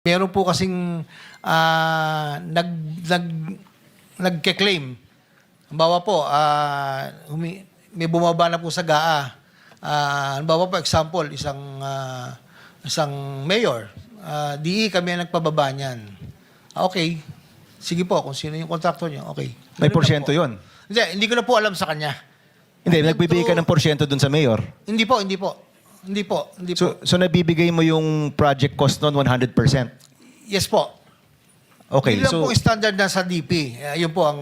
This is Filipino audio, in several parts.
Meron po kasing nag, nag, nagke-claim. Halimbawa po, may bumaba na po sa GAA. Halimbawa po, example, isang mayor. DE kami ang nagpababa niyan. Okay. Sige po, kung sino yung contractor niya, okay. May Ganun lang porsyento po. yun. Hindi ko na po alam sa kanya. Hindi, nagbibigay ka ng porsyento dun sa mayor. Hindi po. So nabibigay mo yung project cost nun 100%? Yes po. Okay, Yun lang so po standard na sa DP. Yun po ang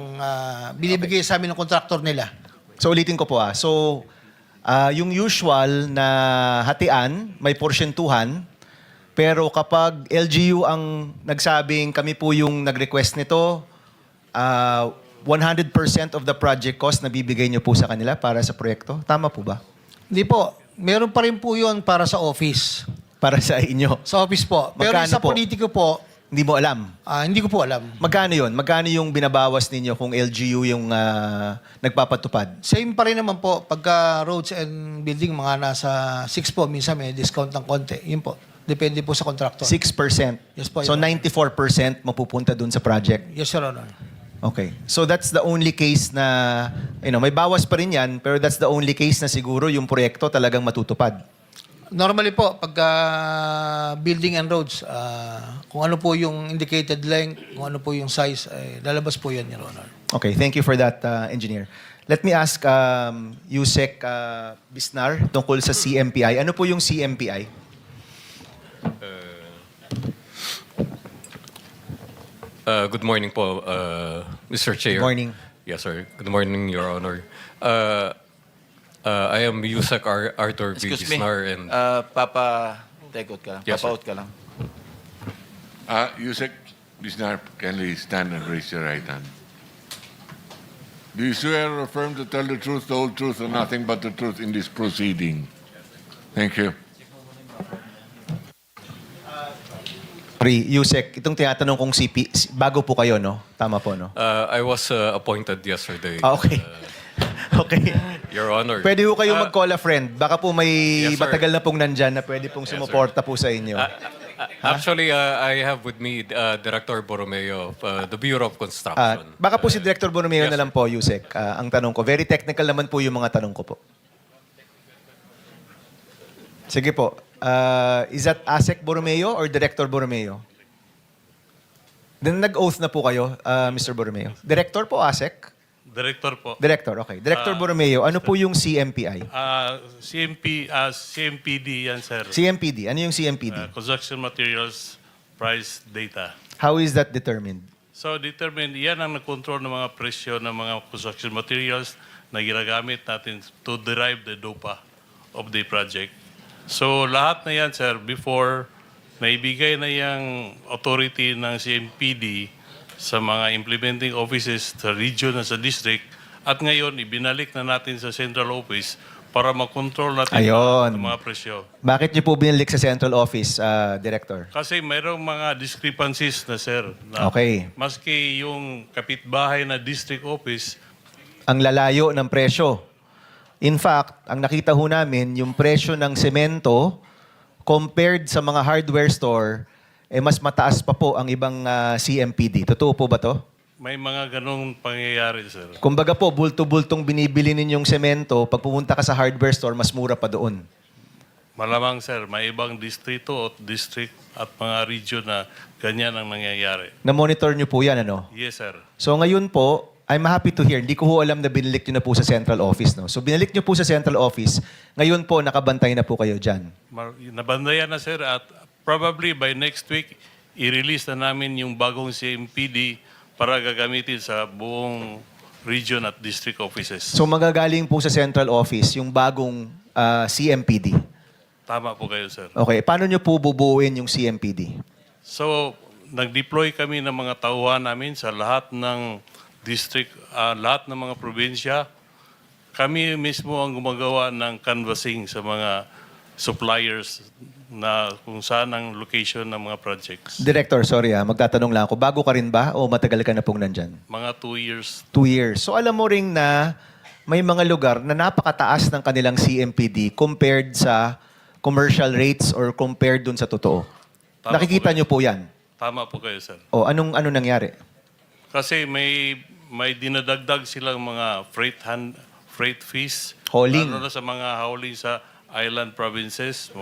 binibigay sa amin ng contractor nila. so ulitin ko po So yung usual na hatian, may porsyentuhan, pero kapag LGU ang nagsabing kami po yung nag-request nito, 100% of the project cost na bibigay niyo po sa kanila para sa proyekto. Tama po ba? Hindi po. Meron pa rin po yun para sa office. Para sa inyo. Sa office po. Pero Magkano sa po? politiko po, Hindi mo alam. hindi ko po alam. Magkano yun? Magkano yung binabawas ninyo kung LGU yung nagpapatupad? Same pa rin naman po. Pagka roads and building, mga nasa 6 po. Minsan may discount ng konti. Yun po. Depende po sa contractor. 6%. Yes po, So Your Honor. 94% mapupunta dun sa project. Yes, Your Honor. Okay. So that's the only case na, may bawas pa rin yan, pero that's the only case na siguro yung proyekto talagang matutupad. Normally po, pagka building and roads, kung ano po yung indicated length, kung ano po yung size, lalabas po yan, Your Honor. Okay, thank you for that, Engineer. Let me ask Yusek Bisnar tungkol sa CMPI. Ano po yung CMPI? Good morning po, Mr. Chair. Good morning. Yes, sir. Good morning, Your Honor. I am Yusek Arthur B. Excuse me. Bisnar and Take-out ka lang. Yes, sir. Papa-out ka lang. Yusek Bisnar, kindly stand and raise your right hand. Do you swear or affirm to tell the truth, the whole truth, and nothing but the truth in this proceeding? Thank you. Sorry, Yusek, itong tinatanong kong bago po kayo, no? Tama po, no? I was appointed yesterday. Okay. Okay. Your Honor. Pwede po kayo mag-call a friend. Baka po may Yes, sir. matagal na pong nandyan na pwede pong Yes, sir. sumuporta po sa inyo. Actually, I have with me Director Borromeo of the Bureau of Construction. Baka po si Director Borromeo Yes, na lang po, Yusek. Ang tanong ko. Very technical naman po yung mga tanong ko po. Sige po. Is that ASEC Borromeo or Director Borromeo? Then nag-oath na po kayo, Mr. Borromeo. Director po, ASEC? Director po. Director, okay. Director Borromeo, ano po yung CMPI? CMPD yan, sir. CMPD. Ano yung CMPD? Construction Materials Price Data. How is that determined? So, determined, yan ang nag-control ng mga presyo ng mga construction materials na ginagamit natin to derive the DOPA of the project. So, lahat na yan, sir, before naibigay na yung authority ng CMPD sa mga implementing offices sa region at sa district, at ngayon, ibinalik na natin sa central office para makontrol natin Ayun. ang mga presyo. Bakit niyo po binalik sa central office, Director? Kasi mayroong mga discrepancies na, sir. Na Okay. Maski yung kapitbahay na district office, Ang lalayo ng presyo. In fact, ang nakita ho namin, yung presyo ng semento compared sa mga hardware store, mas mataas pa po ang ibang CMPD. Totoo po ba to? may mga ganong pangyayari, sir. Kumbaga po, bulto-bultong binibili ninyong semento, pag pumunta ka sa hardware store, mas mura pa doon. Malamang, sir, may ibang distrito o district at mga region na ganyan ang nangyayari. Na-monitor nyo po yan, ano? Yes, sir. So ngayon po, I'm happy to hear. Hindi ko ho alam na binalik nyo na po sa central office. No? So binalik nyo po sa central office. Ngayon po, nakabantay na po kayo dyan. Nabandayan na, sir, at probably by next week, i-release na namin yung bagong CMPD para gagamitin sa buong region at district offices. So magagaling po sa central office yung bagong CMPD. Tama po kayo, sir. Okay, paano nyo po bubuuin yung CMPD? So, nag-deploy kami ng mga tauhan namin sa lahat ng district, lahat ng mga probinsya. Kami mismo ang gumagawa ng canvassing sa mga suppliers na kung saan ang location ng mga projects. Director, sorry magtatanong lang ako. Bago ka rin ba o matagal ka na pong nandyan? Mga 2 years. 2 years. So alam mo ring na may mga lugar na napakataas ng kanilang CMPD compared sa commercial rates or compared dun sa totoo. Tama Nakikita po nyo po yan. Tama po kayo, sir. O, anong nangyari? Kasi may dinadagdag silang mga freight fees. Hauling. Lalo na sa mga hauling sa island provinces.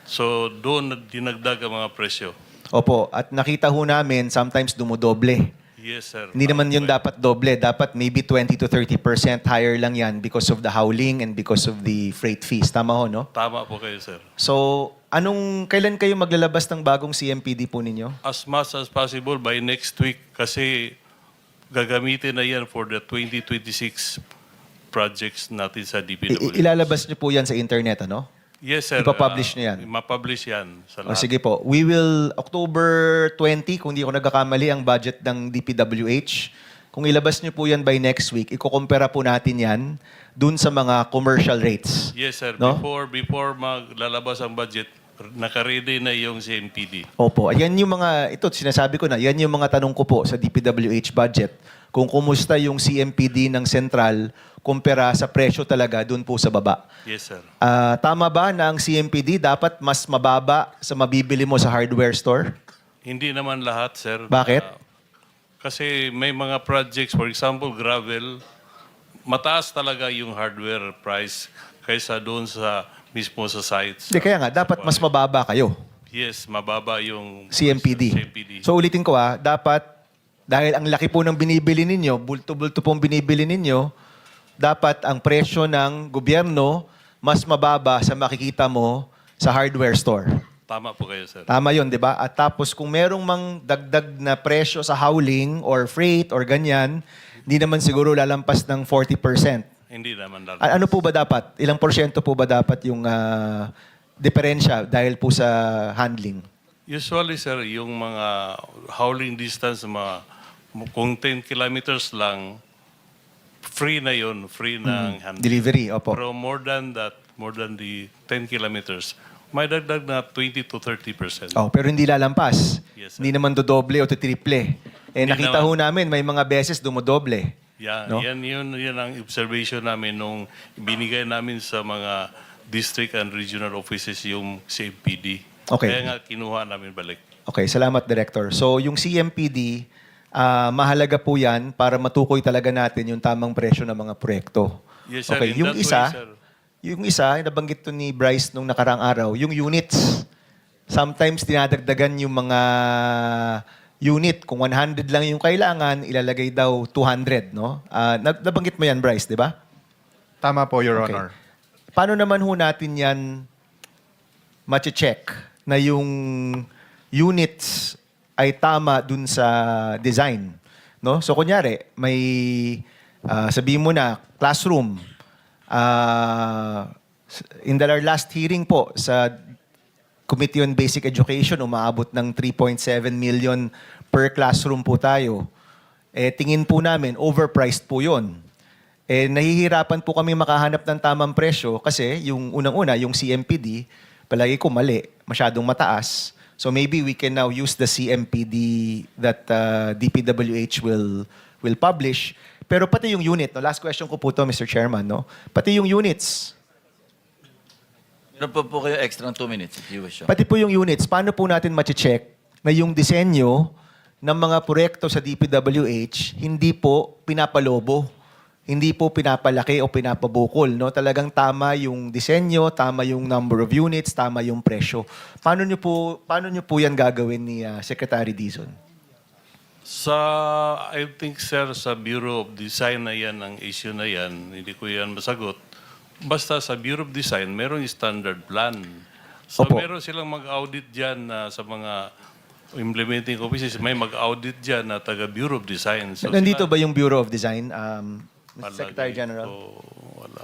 So doon dinagdag ang mga presyo. Opo, at nakita ho namin, sometimes dumodoble. Yes, sir. Hindi naman Tama yun po kayo. dapat doble. Dapat maybe 20 to 30% higher lang yan because of the howling and because of the freight fees. Tama ho, no? Tama po kayo, sir. So, kailan kayo maglalabas ng bagong CMPD po ninyo? As much as possible by next week kasi gagamitin na yan for the 2026 projects natin sa DPWH. Ilalabas niyo po yan sa internet, ano? Yes, sir. Ipapublish niyo yan? Mapublish yan sa O lahat. sige po, we will, October 20, kung di ako nagkakamali, ang budget ng DPWH. Kung ilabas niyo po yan by next week, ikukumpara po natin yan dun sa mga commercial rates. Yes, sir. No? Before maglalabas ang budget, naka-ready na yung CMPD. Opo, yan yung mga, ito sinasabi ko na, yan yung mga tanong ko po sa DPWH budget. Kung kumusta yung CMPD ng Central kumpara sa presyo talaga dun po sa baba. Yes, sir. Tama ba na ang CMPD dapat mas mababa sa mabibili mo sa hardware store? Hindi naman lahat, sir. Bakit? Kasi may mga projects, for example, gravel, mataas talaga yung hardware price kaysa doon sa mismo sa sites. Hindi, kaya nga, dapat mas mababa kayo. Yes, mababa yung CMPD. CMPD. So ulitin ko dapat, dahil ang laki po ng binibili ninyo, bulto-bulto pong binibili ninyo, dapat ang presyo ng gobyerno mas mababa sa makikita mo sa hardware store. Tama po kayo, sir. Tama yon, di ba? At tapos kung merong mang dagdag na presyo sa hauling or freight or ganyan, hindi naman siguro lalampas ng 40%. Hindi naman lahat. Ano po ba dapat? Ilang porsyento po ba dapat yung diferensya dahil po sa handling? Usually, sir, yung mga hauling distance, kung 10 kilometers lang, free na yun, free ng handling. Delivery, opo. Pero more than that, more than the 10 kilometers, may dagdag na 20 to 30%. Oh, pero hindi lalampas. Yes, sir. Hindi naman dodoble o triple. Hindi Nakita naman. ho namin, may mga beses dumodoble. Yeah, No? yun ang observation namin nung binigay namin sa mga district and regional offices yung CMPD. Okay. Kaya nga kinuha namin balik. Okay, salamat, Director. So, yung CMPD, mahalaga po yan para matukoy talaga natin yung tamang presyo ng mga proyekto. Yes, sir. Okay, In yung that isa, way, sir. yung isa, nabanggit to ni Bryce nung nakarang araw, yung units. Sometimes dinadagdagan yung mga unit. Kung 100 lang yung kailangan, ilalagay daw 200, no? Nabanggit mo yan, Bryce, di ba? Tama po, Your Okay. Honor. Paano naman ho natin yan mache-check na yung units ay tama dun sa design? No? So, kunyari, may sabihin mo na classroom. In our last hearing po sa Committee on Basic Education, umaabot ng 3.7 million per classroom po tayo. Tingin po namin, overpriced po yun. Nahihirapan po kami makahanap ng tamang presyo kasi yung unang-una, yung CMPD, palagi ko mali, masyadong mataas. So maybe we can now use the CMPD that DPWH will publish. Pero pati yung unit, no? Last question ko po to, Mr. Chairman, no? Pati yung units, Meron pa po kayo extra 2 minutes if you wish. pati po yung units, paano po natin mache-check na yung disenyo ng mga proyekto sa DPWH hindi po pinapalobo, hindi po pinapalaki o pinapabukol, no? Talagang tama yung disenyo, tama yung number of units, tama yung presyo. Paano niyo po yan gagawin ni Secretary Dizon? I think, sir, sa Bureau of Design na yan, ang issue na yan, hindi ko yan masagot. Basta sa Bureau of Design, merong standard plan. So Opo. meron silang mag-audit dyan sa mga implementing offices. May mag-audit dyan na taga Bureau of Design. So Nandito sila- ba yung Bureau of Design, Mr. Palagi Secretary General? ko wala.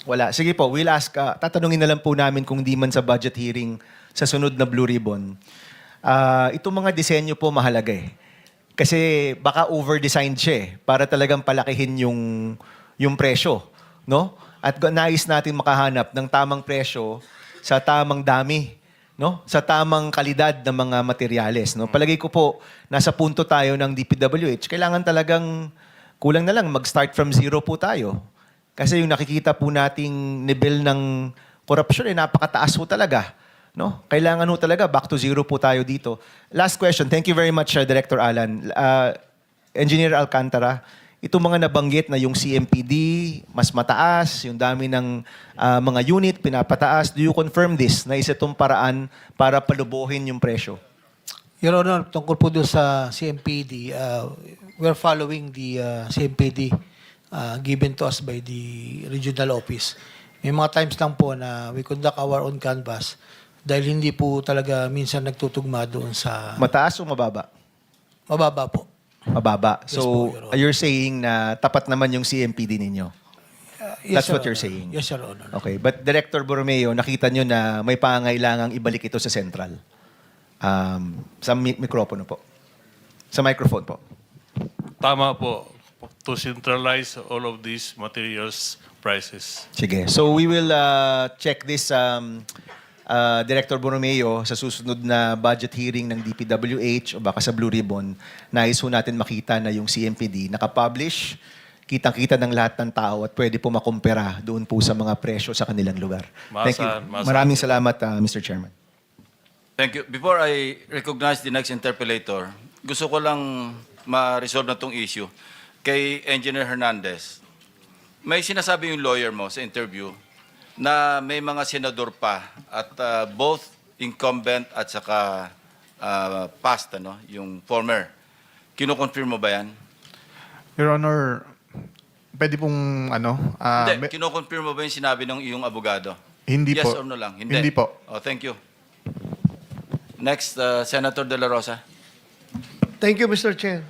Wala. Sige po, we'll ask. Tatanungin na lang po namin kung di man sa budget hearing sa sunod na Blue Ribbon. Itong mga disenyo po mahalaga eh. Kasi baka over-designed siya eh, para talagang palakihin yung presyo. No? At nais natin makahanap ng tamang presyo sa tamang dami, no? Sa tamang kalidad ng mga materyales, no? Palagay ko po nasa punto tayo ng DPWH, kailangan talagang kulang na lang mag-start from zero po tayo. Kasi yung nakikita po nating level ng korupsyon ay napakataas po talaga. No? Kailangan ho talaga, back to zero po tayo dito. Last question. Thank you very much, Director Alan. Engineer Alcantara, itong mga nabanggit na yung CMPD, mas mataas, yung dami ng mga unit, pinapataas. Do you confirm this, na isa itong paraan para palubuhin yung presyo? Your Honor, tungkol po doon sa CMPD, we're following the CMPD given to us by the regional office. May mga times lang po na we conduct our own canvas dahil hindi po talaga minsan nagtutugma doon sa Mataas o mababa? mababa po. Mababa. Yes So, po, Your Honor. you're saying na tapat naman yung CMPD ninyo? That's Your what you're Honor. saying. Yes, Your Honor. Okay. But Director Borromeo, nakita nyo na may pangailangang ibalik ito sa central. Sa mikropono po. Sa microphone po. Tama po. To centralize all of these materials prices. Sige. So we will check this, Director Borromeo, sa susunod na budget hearing ng DPWH o baka sa Blue Ribbon. Nais ho natin makita na yung CMPD nakapublish, kitang-kita ng lahat ng tao at pwede po makumpara doon po sa mga presyo sa kanilang lugar. Thank you. Maasahan. Maraming salamat, Mr. Chairman. Thank you. Before I recognize the next interpellator, gusto ko lang ma-resolve na itong issue. Kay Engineer Hernandez, may sinasabi yung lawyer mo sa interview na may mga senador pa at both incumbent at saka past, yung former. Kino-confirm mo ba yan? Your Honor, pwede pong Hindi, kino-confirm mo ba yung sinabi ng iyong abogado? Hindi yes po. or no lang? Hindi po. Oh, thank you. Next, Senator De La Rosa. Thank you, Mr. Chair.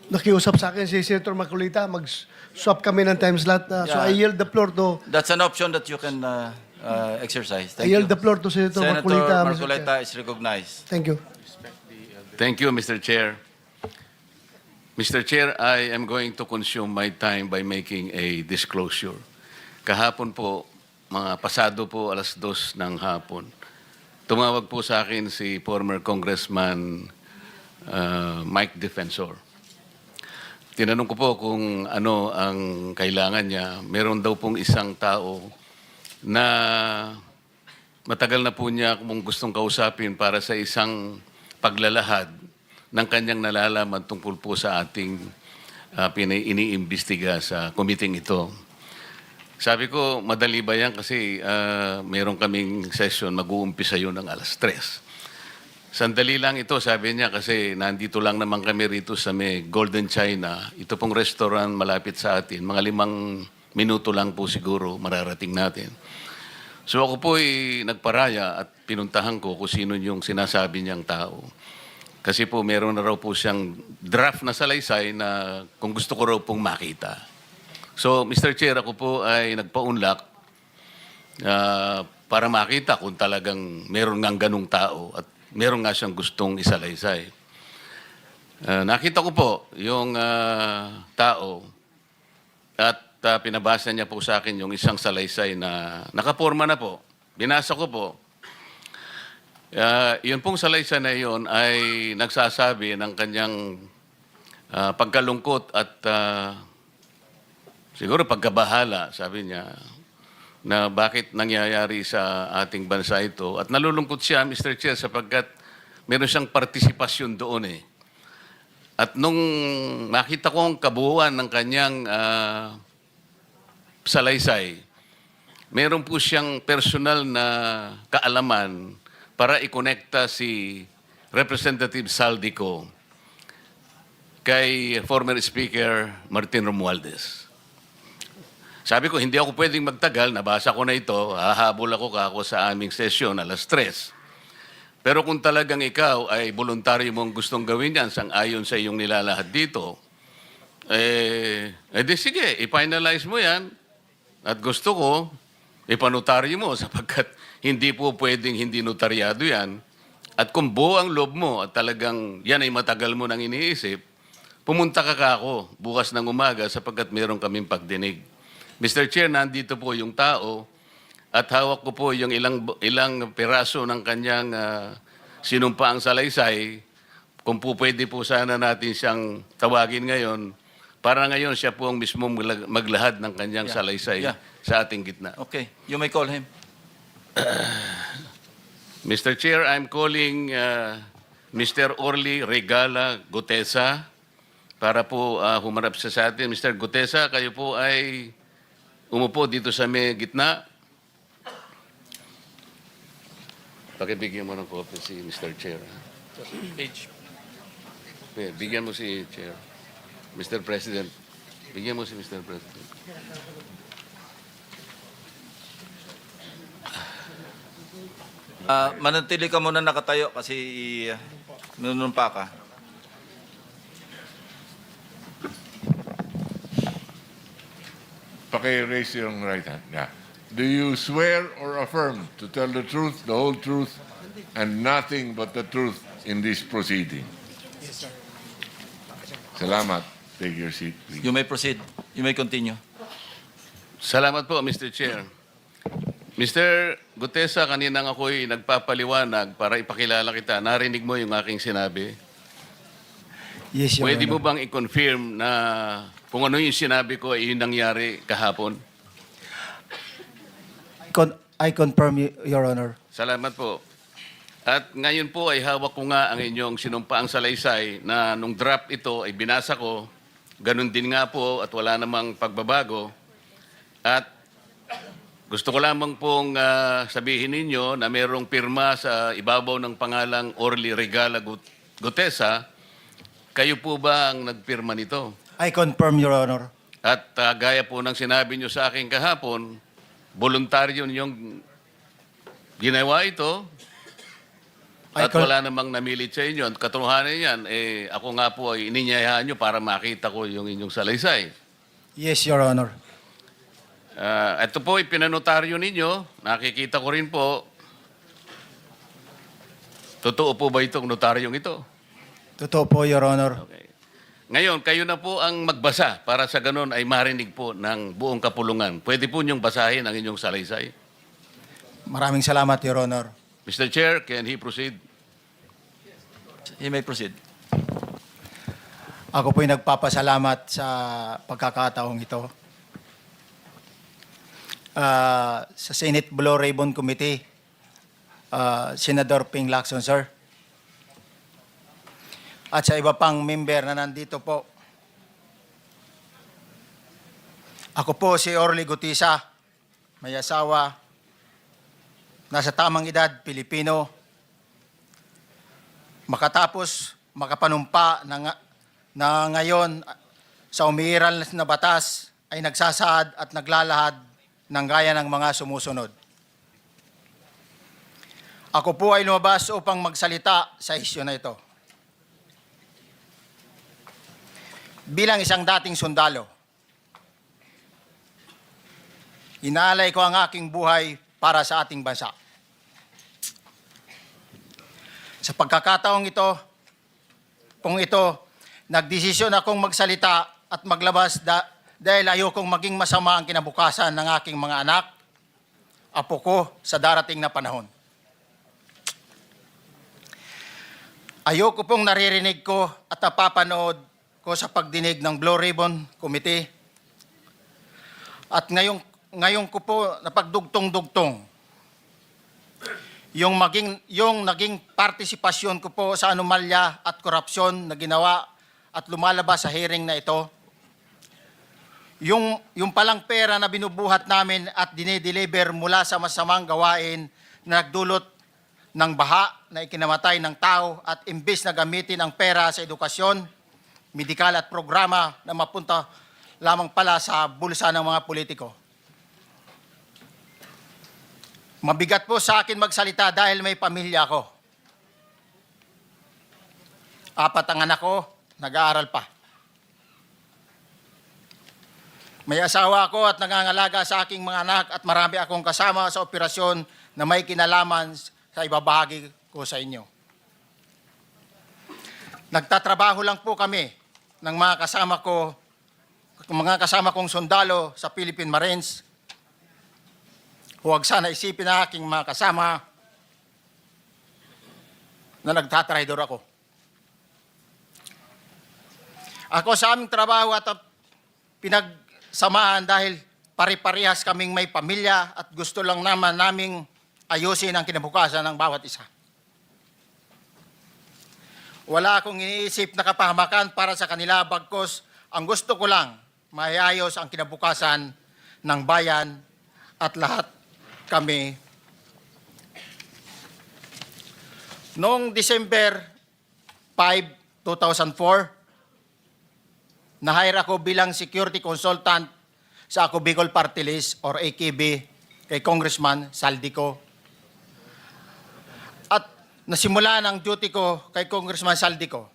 Nakiusap sa akin si Senator Maculita, mag-swap kami ng time slot. So I yield the floor to That's an option that you can exercise. I Thank yield you. the floor to Senator Senator Maculita. Mr. Marcoleta Chair. is recognized. Thank you. Thank you, Mr. Chair. Mr. Chair, I am going to consume my time by making a disclosure. Kahapon po, mga pasado po, 2:00 ng hapon, tumawag po sa akin si former Congressman Mike Defensor. Tinanong ko po kung ano ang kailangan niya. Meron daw pong isang tao na matagal na po niya kung gustong kausapin para sa isang paglalahad ng kanyang nalalaman tungkol po sa ating iniimbestiga sa committee ito. Sabi ko, madali ba yan? Kasi meron kaming session, mag-uumpisa yun ng 3:00. Sandali lang ito, sabi niya, kasi nandito lang naman kami rito sa may Golden China. Ito pong restaurant malapit sa atin. Mga 5 minuto lang po siguro mararating natin. So ako po ay nagparaya at pinuntahan ko kung sino yung sinasabi niyang tao. Kasi po meron na raw po siyang draft na salaysay na kung gusto ko raw pong makita. So Mr. Chair, ako po ay nagpaunlak para makita kung talagang meron ngang ganung tao at meron nga siyang gustong isalaysay. Nakita ko po yung tao at pinabasa niya po sa akin yung isang salaysay na nakaporma na po. Binasa ko po. Yun pong salaysay na yun ay nagsasabi ng kanyang pagkalungkot at siguro pagkabahala, sabi niya, na bakit nangyayari sa ating bansa ito. At nalulungkot siya, Mr. Chair, sapagkat meron siyang partisipasyon doon eh. At nung makita ko ang kabuuan ng kanyang salaysay, meron po siyang personal na kaalaman para ikonekta si Representative Saldico kay former Speaker Martin Romualdez. Sabi ko, hindi ako pwedeng magtagal, nabasa ko na ito, hahabol ako sa aming sesyon 3:00. Pero kung talagang ikaw ay voluntaryo mong gustong gawin yan sang-ayon sa iyong nilalahad dito, di sige, i-finalize mo yan. At gusto ko, ipanotaryo mo sapagkat hindi po pwedeng hindi notaryado yan. At kung buo ang loob mo at talagang yan ay matagal mo nang iniisip, pumunta ka ako bukas ng umaga sapagkat meron kaming pagdinig. Mr. Chair, nandito po yung tao at hawak ko po yung ilang piraso ng kanyang sinumpaang salaysay. Kung po pwede po sana natin siyang tawagin ngayon, para ngayon siya po ang mismo maglahad ng kanyang salaysay sa ating gitna. Okay, you may call him. Mr. Chair, I'm calling Mr. Orly Regala Gutesa para po humarap siya sa atin. Mr. Gutesa, kayo po ay umupo dito sa may gitna. Pakibigyan mo ng copy si Mr. Chair. Bigyan mo si Chair. Mr. President, bigyan mo si Mr. President. Manatili ka muna nakatayo kasi nunumpa ka. Raise your right hand. Yeah. Do you swear or affirm to tell the truth, the whole truth, and nothing but the truth in this proceeding? Yes, sir. Salamat. Take your seat, please. You may proceed. You may continue. Salamat po, Mr. Chair. Mr. Gutesa, kanina ako'y nagpapaliwanag para ipakilala kita. Narinig mo yung aking sinabi. Yes, Your Pwede mo Honor. bang i-confirm na kung ano yung sinabi ko ay yung nangyari kahapon? I confirm, Your Honor. Salamat po. At ngayon po ay hawak ko nga ang inyong sinumpaang salaysay na nung draft ito ay binasa ko. Ganun din nga po at wala namang pagbabago. At gusto ko lamang pong sabihin ninyo na mayroong pirma sa ibabaw ng pangalang Orly Regala Gutesa. Kayo po ba ang nagpirma nito? I confirm, Your Honor. At gaya po ng sinabi nyo sa akin kahapon, voluntaryo ninyong ginawa ito at wala namang namilit sa inyo. At katotohanan yan, ako nga po ay ininyayahan nyo para makita ko yung inyong salaysay. Yes, Your Honor. Ito po, ipinanotaryo ninyo. Nakikita ko rin po. Totoo po ba itong notaryong ito? Totoo po, Your Honor. Okay. Ngayon, kayo na po ang magbasa para sa ganun ay marinig po ng buong kapulungan. Pwede po niyong basahin ang inyong salaysay. Maraming salamat, Your Honor. Mr. Chair, can he proceed? You may proceed. Ako po'y nagpapasalamat sa pagkakataong ito. Sa Senate Blue Ribbon Committee, Senador Ping Lacson, sir. At sa iba pang member na nandito po. Ako po si Orly Gutesa, may asawa, nasa tamang edad, Pilipino, makatapos makapanumpa na ngayon sa umiiral na batas ay nagsasaad at naglalahad ng gaya ng mga sumusunod. Ako po ay lumabas upang magsalita sa isyu na ito. Bilang isang dating sundalo, inaalay ko ang aking buhay para sa ating bansa. Sa pagkakataong ito, nagdesisyon akong magsalita at maglabas dahil ayokong maging masama ang kinabukasan ng aking mga anak, apo ko sa darating na panahon. Ayoko pong naririnig ko at napapanood ko sa pagdinig ng Blue Ribbon Committee. At ngayon ko po napagdugtong-dugtong yung naging partisipasyon ko po sa anomalya at korupsyon na ginawa at lumalabas sa hearing na ito. Yung palang pera na binubuhat namin at dinideliver mula sa masamang gawain na nagdulot ng baha na ikinamatay ng tao at imbes na gamitin ang pera sa edukasyon, medikal at programa na mapunta lamang pala sa bulsa ng mga politiko. Mabigat po sa akin magsalita dahil may pamilya ko. 4 ang anak ko, nag-aaral pa. May asawa ako at nangangalaga sa aking mga anak at marami akong kasama sa operasyon na may kinalaman sa ibabahagi ko sa inyo. Nagtatrabaho lang po kami ng mga kasama kong sundalo sa Philippine Marines. Huwag sana isipin na aking mga kasama na nagtatraidor ako. Ako sa aming trabaho at pinagsamahan dahil pare-parehas kaming may pamilya at gusto lang naman naming ayusin ang kinabukasan ng bawat isa. Wala akong iniisip na kapahamakan para sa kanila, bagkus ang gusto ko lang maayos ang kinabukasan ng bayan at lahat kami. Noong December 5, 2004, na-hire ako bilang security consultant sa Ako Bicol Party List or AKB kay Congressman Saldico. At nasimula ang duty ko kay Congressman Saldico.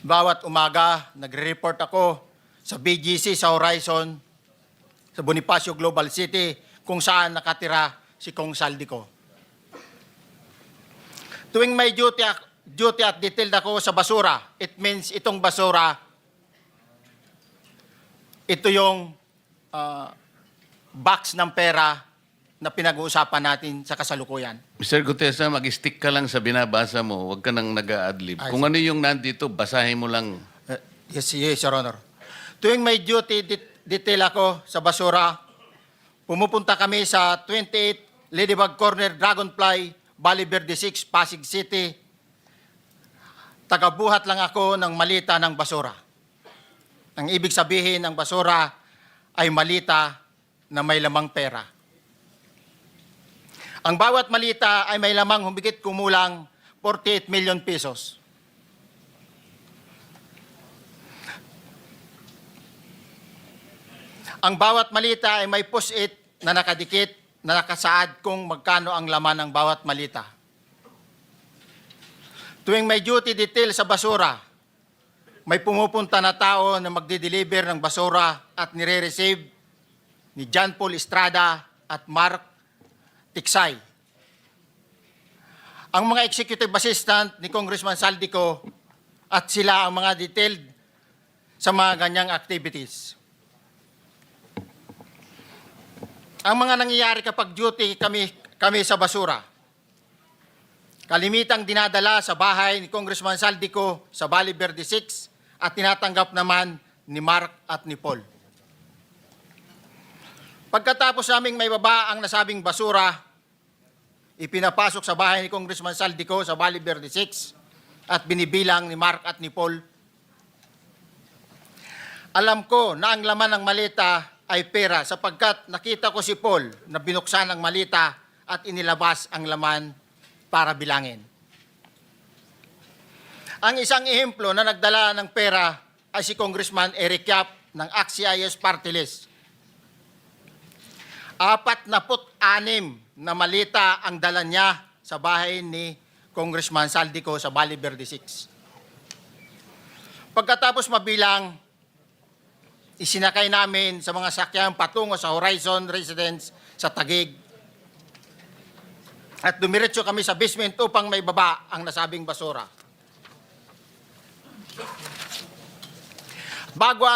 Bawat umaga, nagre-report ako sa BGC sa Horizon, sa Bonifacio Global City, kung saan nakatira si Kong Saldico. Tuwing may duty at detailed ako sa basura, it means itong basura, ito yung box ng pera na pinag-uusapan natin sa kasalukuyan. Mr. Gutesa, mag-stick ka lang sa binabasa mo. Huwag ka nang nag-a-adlib. Kung ano yung nandito, basahin mo lang. Yes, Your Honor. Tuwing may duty detail ako sa basura, pumupunta kami sa 28 Ladybug Corner, Dragonfly, Valle Verde 6, Pasig City. Tagabuhat lang ako ng malita ng basura. Ang ibig sabihin ng basura ay malita na may lamang pera. Ang bawat malita ay may lamang humigit kumulang 48 million pesos. Ang bawat malita ay may post-it na nakadikit na nakasaad kung magkano ang laman ng bawat malita. Tuwing may duty detail sa basura, may pumupunta na tao na magde-deliver ng basura at nire-receive ni John Paul Estrada at Mark Tiksay. Ang mga executive assistant ni Congressman Saldico at sila ang mga detailed sa mga ganyang activities. Ang mga nangyayari kapag duty kami sa basura, kalimitang dinadala sa bahay ni Congressman Saldico sa Valle Verde 6 at tinatanggap naman ni Mark at ni Paul. Pagkatapos naming may baba ang nasabing basura, ipinapasok sa bahay ni Congressman Saldico sa Valle Verde 6 at binibilang ni Mark at ni Paul. Alam ko na ang laman ng malita ay pera sapagkat nakita ko si Paul na binuksan ang malita at inilabas ang laman para bilangin. Ang isang ehemplo na nagdala ng pera ay si Congressman Eric Yap ng AXIS Party List. 46 na malita ang dala niya sa bahay ni Congressman Saldico sa Valle Verde 6. Pagkatapos mabilang, isinakay namin sa mga sakyang patungo sa Horizon Residence sa Taguig. At dumiretso kami sa basement upang may baba ang nasabing basura. Bago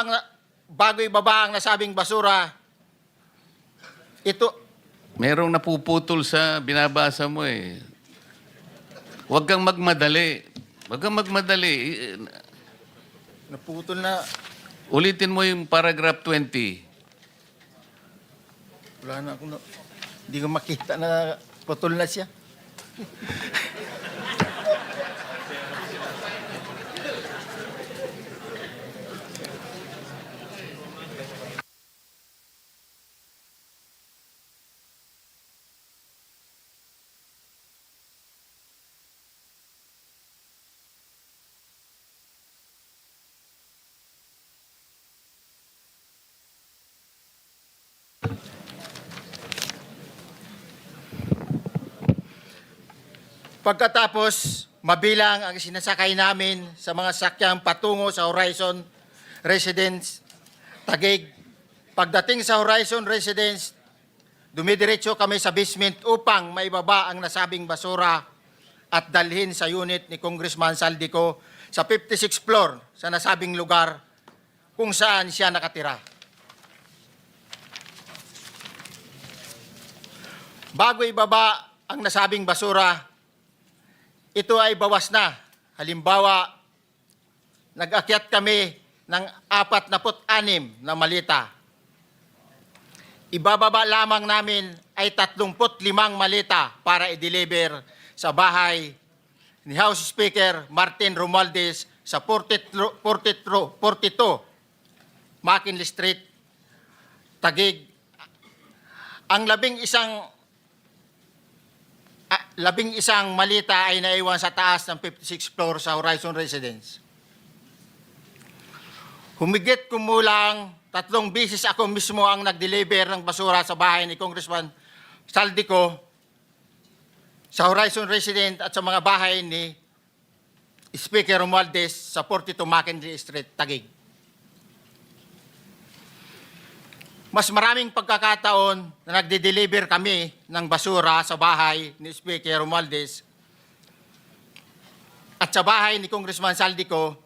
ibaba ang nasabing basura, ito, Merong napuputol sa binabasa mo eh. Huwag kang magmadali. Huwag kang magmadali. naputol na, Ulitin mo yung paragraph 20. wala na akong, hindi ko makita na putol na siya. Pagkatapos, mabilang ang sinasakay namin sa mga sakyang patungo sa Horizon Residence, Taguig. Pagdating sa Horizon Residence, dumidiretso kami sa basement upang maibaba ang nasabing basura at dalhin sa unit ni Congressman Saldico sa 56th floor sa nasabing lugar kung saan siya nakatira. Bago ibaba ang nasabing basura, ito ay bawas na. Halimbawa, nag-akyat kami ng 46 na malita. Ibababa lamang namin ay 35 malita para i-deliver sa bahay ni House Speaker Martin Romualdez sa 42 McKinley Street, Taguig. Ang labing isang malita ay naiwan sa taas ng 56th floor sa Horizon Residence. Humigit kumulang 3 beses ako mismo ang nag-deliver ng basura sa bahay ni Congressman Saldico, sa Horizon Residence at sa mga bahay ni Speaker Romualdez sa 42 McKinley Street, Taguig. Mas maraming pagkakataon na nagde-deliver kami ng basura sa bahay ni Speaker Romualdez at sa bahay ni Congressman Saldico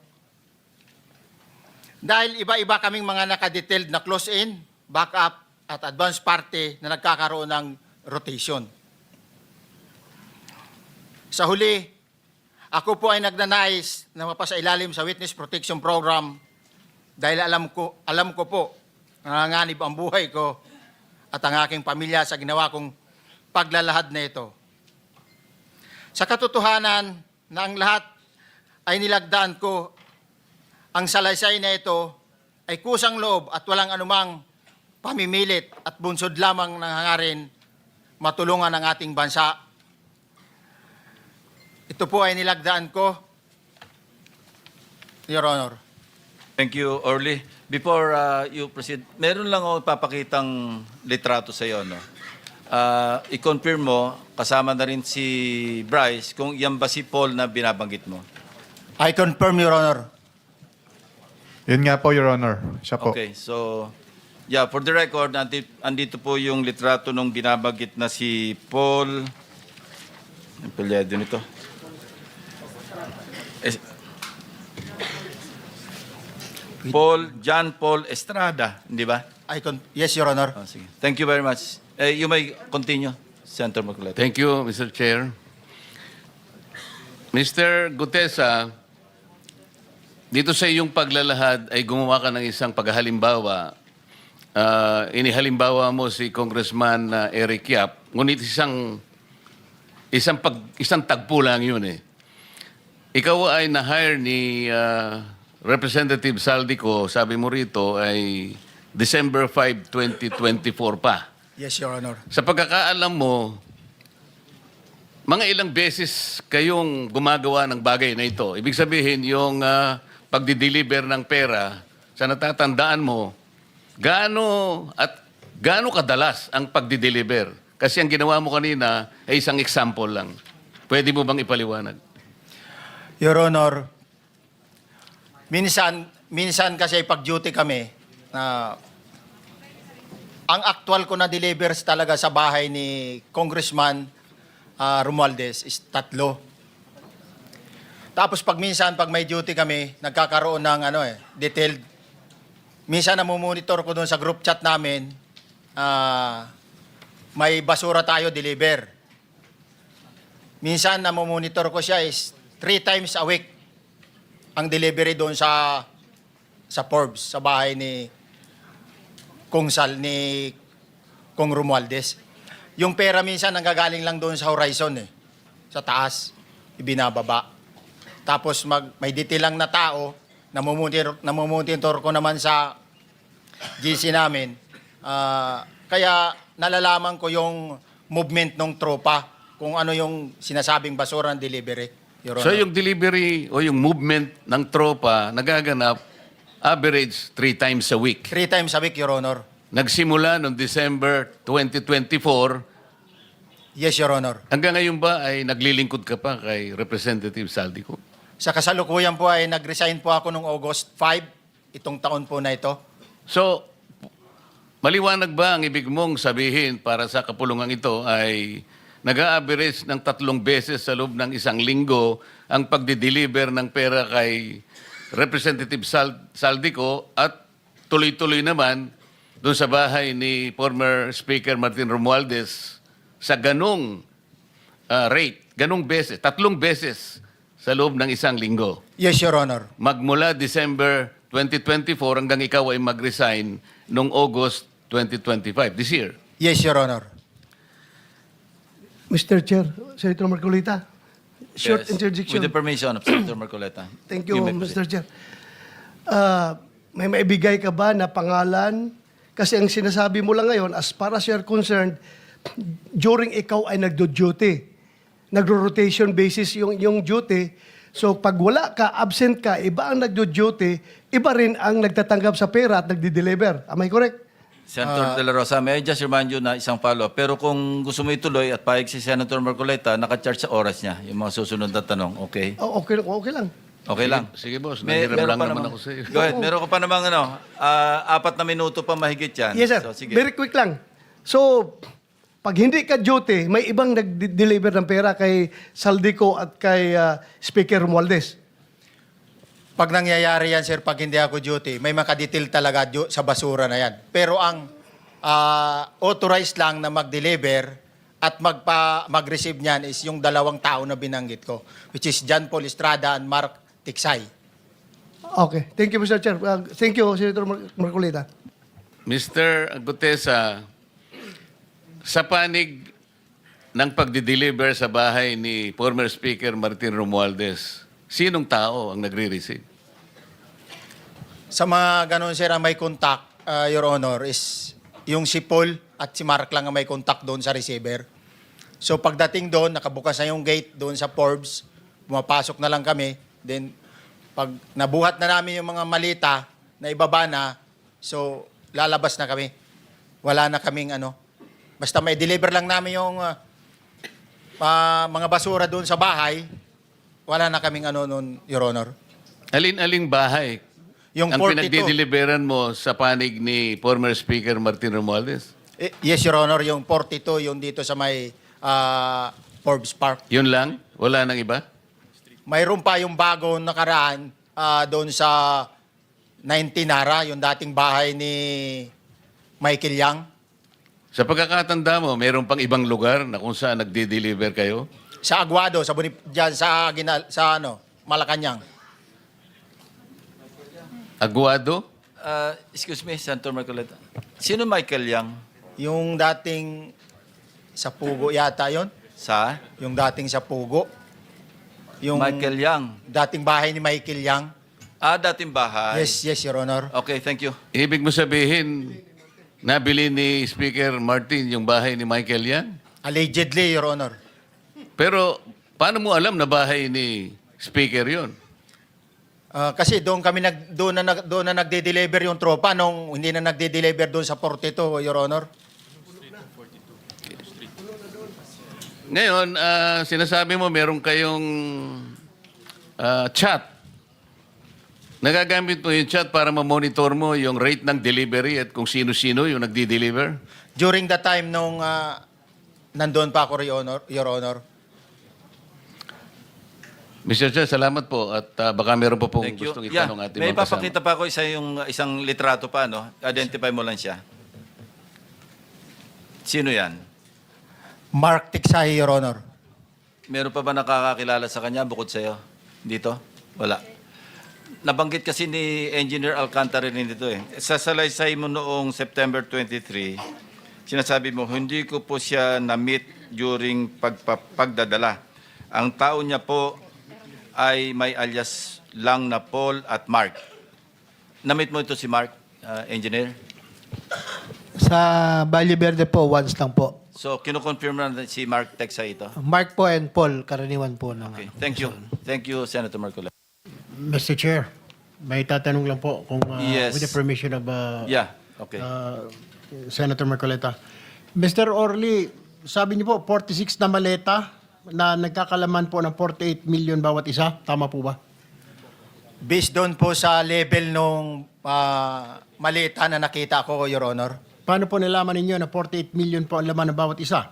dahil iba-iba kaming mga nakadetailed na close-in, backup at advance party na nagkakaroon ng rotation. Sa huli, ako po ay nagnanais na mapasailalim sa Witness Protection Program dahil alam ko po nanganganib ang buhay ko at ang aking pamilya sa ginawa kong paglalahad na ito. Sa katotohanan na ang lahat ay nilagdaan ko, ang salaysay na ito ay kusang loob at walang anumang pamimilit at bunsod lamang ng hangarin matulungan ang ating bansa. Ito po ay nilagdaan ko, Your Honor. Thank you, Orly. Before you proceed, meron lang ako papakitang litrato sa iyo. No? I-confirm mo, kasama na rin si Bryce, kung yan ba si Paul na binabanggit mo. I confirm, Your Honor. Yun nga po, Your Honor. Siya po. Okay, so, yeah, for the record, andito po yung litrato nung binabanggit na si Paul. Ang palyado nito. John Paul Estrada, di ba? Yes, Your Honor. Oh, sige. Thank you very much. You may continue, Senator Marcoleta. Thank you, Mr. Chair. Mr. Gutesa, dito sa iyong paglalahad ay gumawa ka ng isang paghalimbawa. Inihalimbawa mo si Congressman Eric Yap, ngunit isang tagpo lang yun eh. Ikaw ay na-hire ni Representative Saldico, sabi mo rito, ay December 5, 2024 pa. Yes, Your Honor. Sa pagkakaalam mo, mga ilang beses kayong gumagawa ng bagay na ito. Ibig sabihin, yung pagdi-deliver ng pera, sa natatandaan mo, gaano kadalas ang pagdi-deliver? Kasi ang ginawa mo kanina ay isang example lang. Pwede mo bang ipaliwanag? Your Honor, minsan kasi pag-duty kami, ang actual ko na delivers talaga sa bahay ni Congressman Romualdez is 3. Tapos pag may duty kami, nagkakaroon ng detailed. Minsan namumonitor ko doon sa group chat namin, may basura tayo deliver. Minsan namumonitor ko siya is 3 times a week ang delivery doon sa Forbes, sa bahay ni Kong Romualdez. Yung pera minsan nanggagaling lang doon sa Horizon sa taas, ibinababa. Tapos may detail lang na tao, namumonitor ko naman sa GC namin. Kaya nalalaman ko yung movement ng tropa, kung ano yung sinasabing basura ng delivery. Your Honor. So yung delivery o yung movement ng tropa nagaganap average 3 times a week. 3 times a week, Your Honor. Nagsimula noong December 2024. Yes, Your Honor. Hanggang ngayon ba ay naglilingkod ka pa kay Representative Saldico? Sa kasalukuyan po ay nag-resign po ako noong August 5, itong taon po na ito. So, maliwanag ba ang ibig mong sabihin para sa kapulungan ito ay nag-a-average ng 3 beses sa loob ng 1 linggo ang pagdi-deliver ng pera kay Representative Saldico at tuloy-tuloy naman doon sa bahay ni former Speaker Martin Romualdez sa ganong rate, ganong beses, 3 beses sa loob ng 1 linggo. Yes, Your Honor. Magmula December 2024 hanggang ikaw ay mag-resign noong August 2025, this year. Yes, Your Honor. Mr. Chair, Senator Marcolita, short Yes. interjection. With the permission of Senator Marcoleta. Thank you, may Mr. proceed. Chair. May maibigay ka ba na pangalan? Kasi ang sinasabi mo lang ngayon, as far as you're concerned, during ikaw ay nagdo-duty, nagro-rotation basis yung duty, so pag wala ka, absent ka, iba ang nagdo-duty, iba rin ang nagtatanggap sa pera at nagdi-deliver. Am I correct? Senator De La Rosa, may I just remind you na isang follow-up. Pero kung gusto mo ituloy at pahig si Senator Marcoleta, naka-charge sa oras niya, yung mga susunod na tanong, okay? Okay lang. Okay lang. Sige, boss. May- Nangiram meron lang pa naman namang- ako sa iyo. Go ahead. Meron ka pa namang 4 na minuto pa mahigit yan. Yes, sir. So, sige. Very quick lang. So, pag hindi ka duty, may ibang nag-deliver ng pera kay Saldico at kay Speaker Romualdez. Pag nangyayari yan, sir, pag hindi ako duty, may makadetail talaga sa basura na yan. Pero ang authorized lang na mag-deliver at mag-receive niyan is yung 2 tao na binanggit ko, which is John Paul Estrada and Mark Tiksay. Okay. Thank you, Mr. Chair. Thank you, Senator Marcolita. Mr. Gutesa, sa panig ng pagdi-deliver sa bahay ni former Speaker Martin Romualdez, sinong tao ang nagre-receive? Sa mga ganun, sir, ang may contact, Your Honor, is yung si Paul at si Mark lang ang may contact doon sa receiver. So pagdating doon, nakabukas na yung gate doon sa Forbes, pumapasok na lang kami. Then pag nabuhat na namin yung mga malita na ibaba na, so lalabas na kami. Wala na kaming basta may deliver lang namin yung mga basura doon sa bahay, wala na kaming noon, Your Honor. Alin-aling bahay Yung ang 42. pinagdi-deliveran mo sa panig ni former Speaker Martin Romualdez? Yes, Your Honor, yung 42, yung dito sa may Forbes Park. Yun lang? Wala nang iba? Mayroon pa yung bago nakaraan doon sa 19 Nara, yung dating bahay ni Michael Yang. Sa pagkakatanda mo, mayroon pang ibang lugar na kung saan nagdi-deliver kayo? Sa Aguado, dyan sa Malacanang. Aguado? Excuse me, Senator Marcoleta. Sino Michael Yang? Yung dating sa Pugo yata yon. Sa? Yung dating sa Pugo. Yung Michael Yang. dating bahay ni Michael Yang. Dating bahay. Yes, Your Honor. Okay, thank you. Ibig mo sabihin, nabili ni Speaker Martin yung bahay ni Michael Yan? Allegedly, Your Honor. Pero paano mo alam na bahay ni Speaker yon? Kasi doon na nagde-deliver yung tropa nung hindi na nagde-deliver doon sa 42, Your Honor. Ngayon, sinasabi mo meron kayong chat. Nagagamit mo yung chat para ma-monitor mo yung rate ng delivery at kung sino-sino yung nagdi-deliver? During the time nung nandoon pa ako, Your Honor. Mr. Chair, salamat po at baka meron po pong Thank you. gustong Yeah, itanong ating may mga kasama. papakita pa ako isang litrato pa, no? Identify mo lang siya. Sino yan? Mark Tiksay, Your Honor. Meron pa ba nakakakilala sa kanya bukod sa'yo? Dito? Wala. Nabanggit kasi ni Engineer Alcantara rin dito eh. Sa salaysay mo noong September 23, sinasabi mo, hindi ko po siya na-meet during pagdadala. Ang tao niya po ay may alias lang na Paul at Mark. Na-meet mo ito si Mark, Engineer? Sa Valle Verde po, once lang po. So, kinukonfirm na si Mark Texa ito? Mark po and Paul, karaniwan po. Okay, thank you. Thank you, Senator Marcola. Mr. Chair, may tatanong lang po kung Yes. with the permission of Yeah, okay. Senator Marcoleta. Mr. Orly, sabi niyo po 46 na maleta na nagkakalaman po ng 48 million bawat isa. Tama po ba? Based doon po sa level nung malita na nakita ko, Your Honor. Paano po nalaman ninyo na 48 million po ang laman ng bawat isa?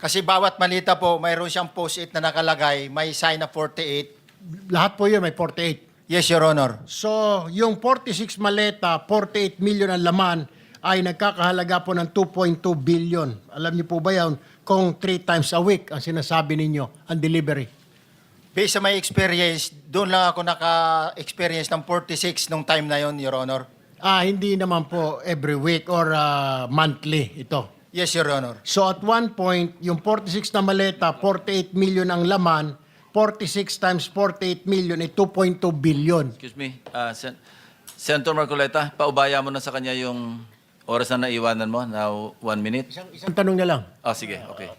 Kasi bawat malita po, mayroon siyang post-it na nakalagay, may sign na 48. Lahat po yun may 48. Yes, Your Honor. So, yung 46 maleta, 48 million ang laman ay nagkakahalaga po ng 2.2 billion. Alam niyo po ba yan kung 3 times a week ang sinasabi ninyo ang delivery? Based sa my experience, doon lang ako naka-experience ng 46 nung time na yon, Your Honor. Hindi naman po every week or monthly ito. Yes, Your Honor. So at one point, yung 46 na maleta, 48 million ang laman, 46 times 48 million ay 2.2 billion. Excuse me, Senator Marcoleta, paubaya mo na sa kanya yung oras na naiwanan mo. Now, 1 minute. Isang tanong na lang. Sige, okay.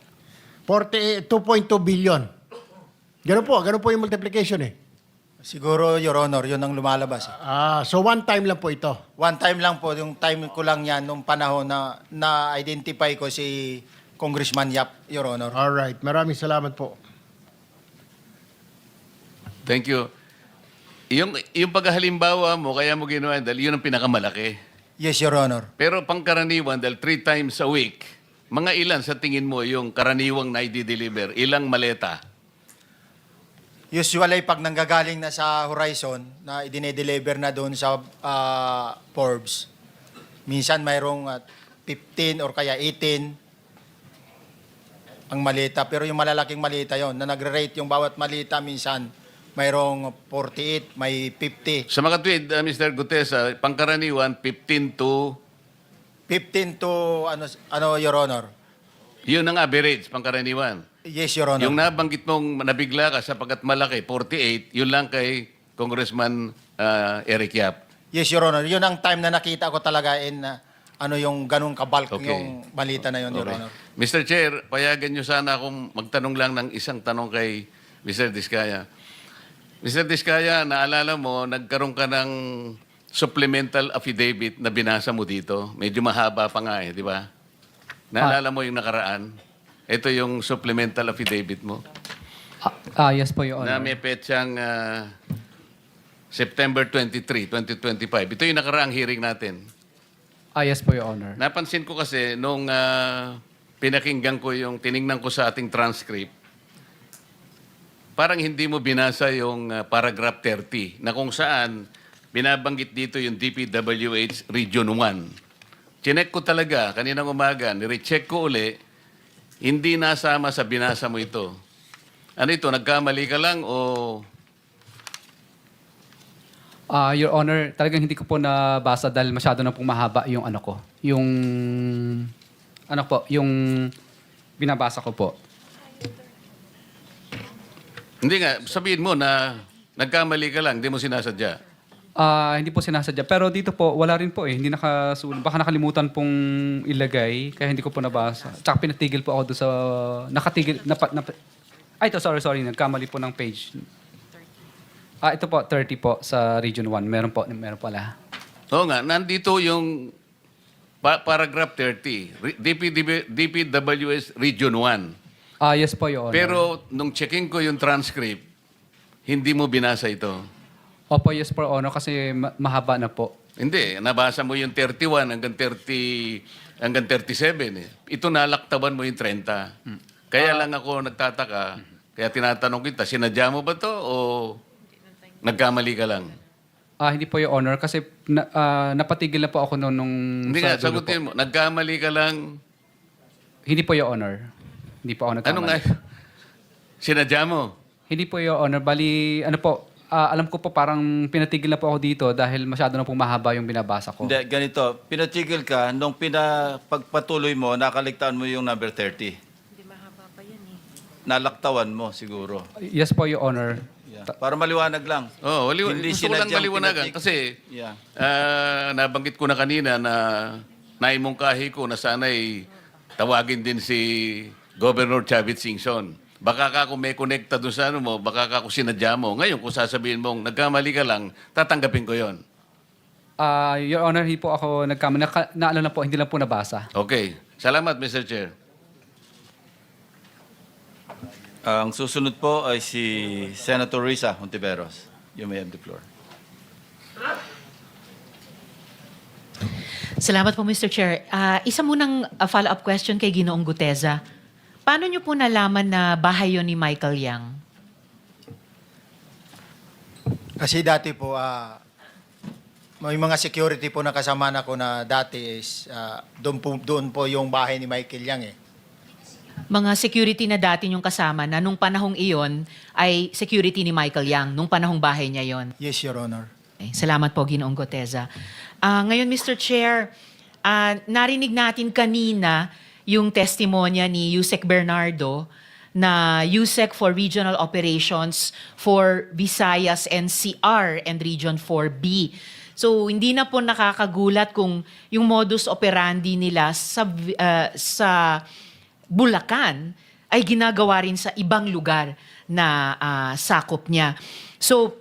2.2 billion. Ganun po yung multiplication eh. Siguro, Your Honor, yun ang lumalabas. So one time lang po ito. One time lang po, yung time ko lang yan, nung panahon na na-identify ko si Congressman Yap, Your Honor. Alright, maraming salamat po. Thank you. Yung paghalimbawa mo, kaya mo ginawa, dahil yun ang pinakamalaki. Yes, Your Honor. Pero pangkaraniwan, dahil 3 times a week, mga ilan sa tingin mo yung karaniwang na i-deliver? Ilang maleta? Usually, pag nanggagaling na sa Horizon, na idine-deliver na doon sa Forbes, minsan mayroong 15 or kaya 18 ang malita. Pero yung malalaking malita yon na nagre-rate yung bawat malita, minsan mayroong 48, may 50. Sa mga tweet, Mr. Gutesa, pangkaraniwan, 15 to... 15 to, Your Honor? Yun ang average, pangkaraniwan. Yes, Your Honor. Yung nabanggit mong nabigla ka sapagkat malaki, 48, yun lang kay Congressman Eric Yap. Yes, Your Honor. Yun ang time na nakita ko talaga yung ganung kabalk Okay. yung malita na yun, Your Okay. Honor. Mr. Chair, payagan niyo sana akong magtanong lang ng isang tanong kay Mr. Diskaya. Mr. Diskaya, naalala mo, nagkaroon ka ng supplemental affidavit na binasa mo dito. Medyo mahaba pa nga di ba? Naalala mo yung nakaraan? Ito yung supplemental affidavit mo. Yes po, Your Na Honor. may petsang September 23, 2025. Ito yung nakaraang hearing natin. Yes po, Your Honor. Napansin ko kasi nung pinakinggan ko yung tiningnan ko sa ating transcript, parang hindi mo binasa yung paragraph 30 na kung saan binabanggit dito yung DPWH Region 1. Chinek ko talaga kaninang umaga, nirecheck ko uli, hindi nasama sa binasa mo ito. Ano ito, nagkamali ka lang o... Your Honor, talagang hindi ko po nabasa dahil masyado na pong mahaba yung ano ko. Yung binabasa ko po. Hindi nga, sabihin mo na nagkamali ka lang, hindi mo sinasadya. Hindi po sinasadya. Pero dito po, wala rin po eh. Hindi nakasulat. Baka nakalimutan pong ilagay, kaya hindi ko po nabasa. Tsaka pinatigil po ako doon sa... Nakatigil... ito, sorry. Nagkamali po ng page. Ito po, 30 po sa Region 1. Meron pala. Oo nga, nandito yung paragraph 30. DPWS Region 1. Yes po, Your Honor. Pero nung checking ko yung transcript, hindi mo binasa ito. Opo, yes po, Your Honor, kasi mahaba na po. Hindi, nabasa mo yung 31 hanggang 37. Eh. Ito nalaktaban mo yung 30. Kaya lang ako nagtataka, kaya tinatanong kita, sinadya mo ba to o nagkamali ka lang? Hindi po, Your Honor, kasi napatigil na po ako noon nung... Hindi sa nga, dulo po. sagutin mo, nagkamali ka lang. Hindi po, Your Honor. Hindi po ako nagkamali. Ano nga? Sinadya mo? Hindi po, Your Honor. Bali, alam ko po parang pinatigil na po ako dito dahil masyado na pong mahaba yung binabasa ko. Hindi, ganito. Pinatigil ka, nung pagpatuloy mo, nakaligtaan mo yung number 30. Hindi mahaba pa yan eh. Nalaktawan mo siguro. Yes po, Your Honor. Yeah. Para maliwanag lang. Oo, Hindi gusto ko lang sinadyang maliwanagan pinatik- kasi Yeah. nabanggit ko na kanina na naimungkahi ko na sana'y tawagin din si Governor Chavit Singson. Baka ka kung may connecta doon sa ano mo, baka ka kung sinadya mo. Ngayon, kung sasabihin mong nagkamali ka lang, tatanggapin ko yon. Your Honor, hindi po ako nagkamali. Naalala po, hindi lang po nabasa. Okay. Salamat, Mr. Chair. Ang susunod po ay si Senator Risa Hontiveros. You may have the floor. Salamat po, Mr. Chair. Isa munang follow-up question kay Ginoong Guteza. Paano niyo po nalaman na bahay yun ni Michael Yang? Kasi dati po, may mga security po na kasama na ko na dati is doon po yung bahay ni Michael Yang eh. Mga security na dati niyong kasama na nung panahong iyon ay security ni Michael Yang, nung panahong bahay niya yon. Yes, Your Honor. Okay, salamat po, Ginoong Guteza. Ngayon, Mr. Chair, narinig natin kanina yung testimonya ni Yusek Bernardo na Yusek for Regional Operations for Visayas NCR and Region 4B. So hindi na po nakakagulat kung yung modus operandi nila sa Bulacan ay ginagawa rin sa ibang lugar na sakop niya. So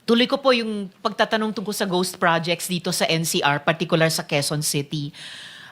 tuloy ko po yung pagtatanong tungkol sa ghost projects dito sa NCR, particular sa Quezon City.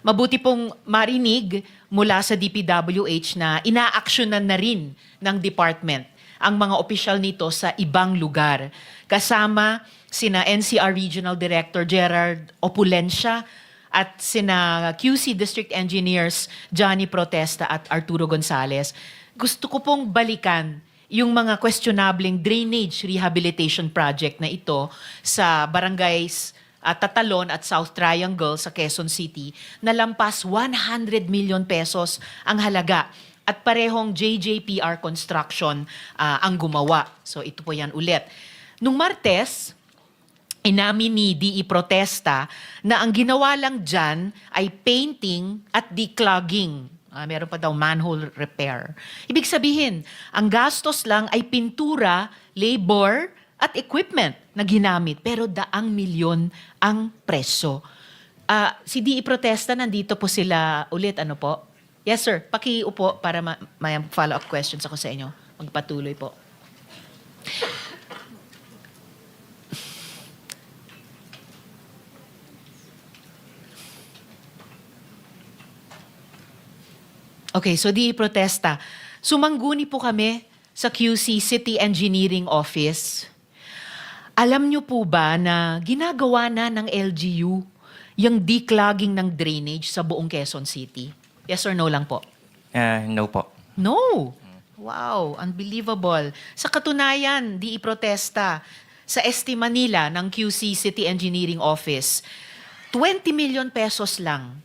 Mabuti pong marinig mula sa DPWH na inaaksyonan na rin ng department ang mga opisyal nito sa ibang lugar. Kasama sina NCR Regional Director Gerard Opulencia at sina QC District Engineers Johnny Protesta at Arturo Gonzales. Gusto ko pong balikan yung mga questionableng drainage rehabilitation project na ito sa barangays Tatalon at South Triangle sa Quezon City na lampas 100 million pesos ang halaga at parehong JJPR Construction ang gumawa. So ito po yan ulit. Nung Martes, inamin ni DE Protesta na ang ginawa lang dyan ay painting at declogging. Meron pa daw manhole repair. Ibig sabihin, ang gastos lang ay pintura, labor, at equipment na ginamit. Pero 100 milyon ang preso. Si DE Protesta, nandito po sila ulit. Ano po? Yes, sir. Pakiupo para may follow-up questions ako sa inyo. Magpatuloy po. Okay, so DE Protesta. Sumangguni po kami sa QC City Engineering Office. Alam niyo po ba na ginagawa na ng LGU yung declogging ng drainage sa buong Quezon City? Yes or no lang po? No po. No! Wow, unbelievable. Sa katunayan, DE Protesta, sa estima nila ng QC City Engineering Office, 20 million pesos lang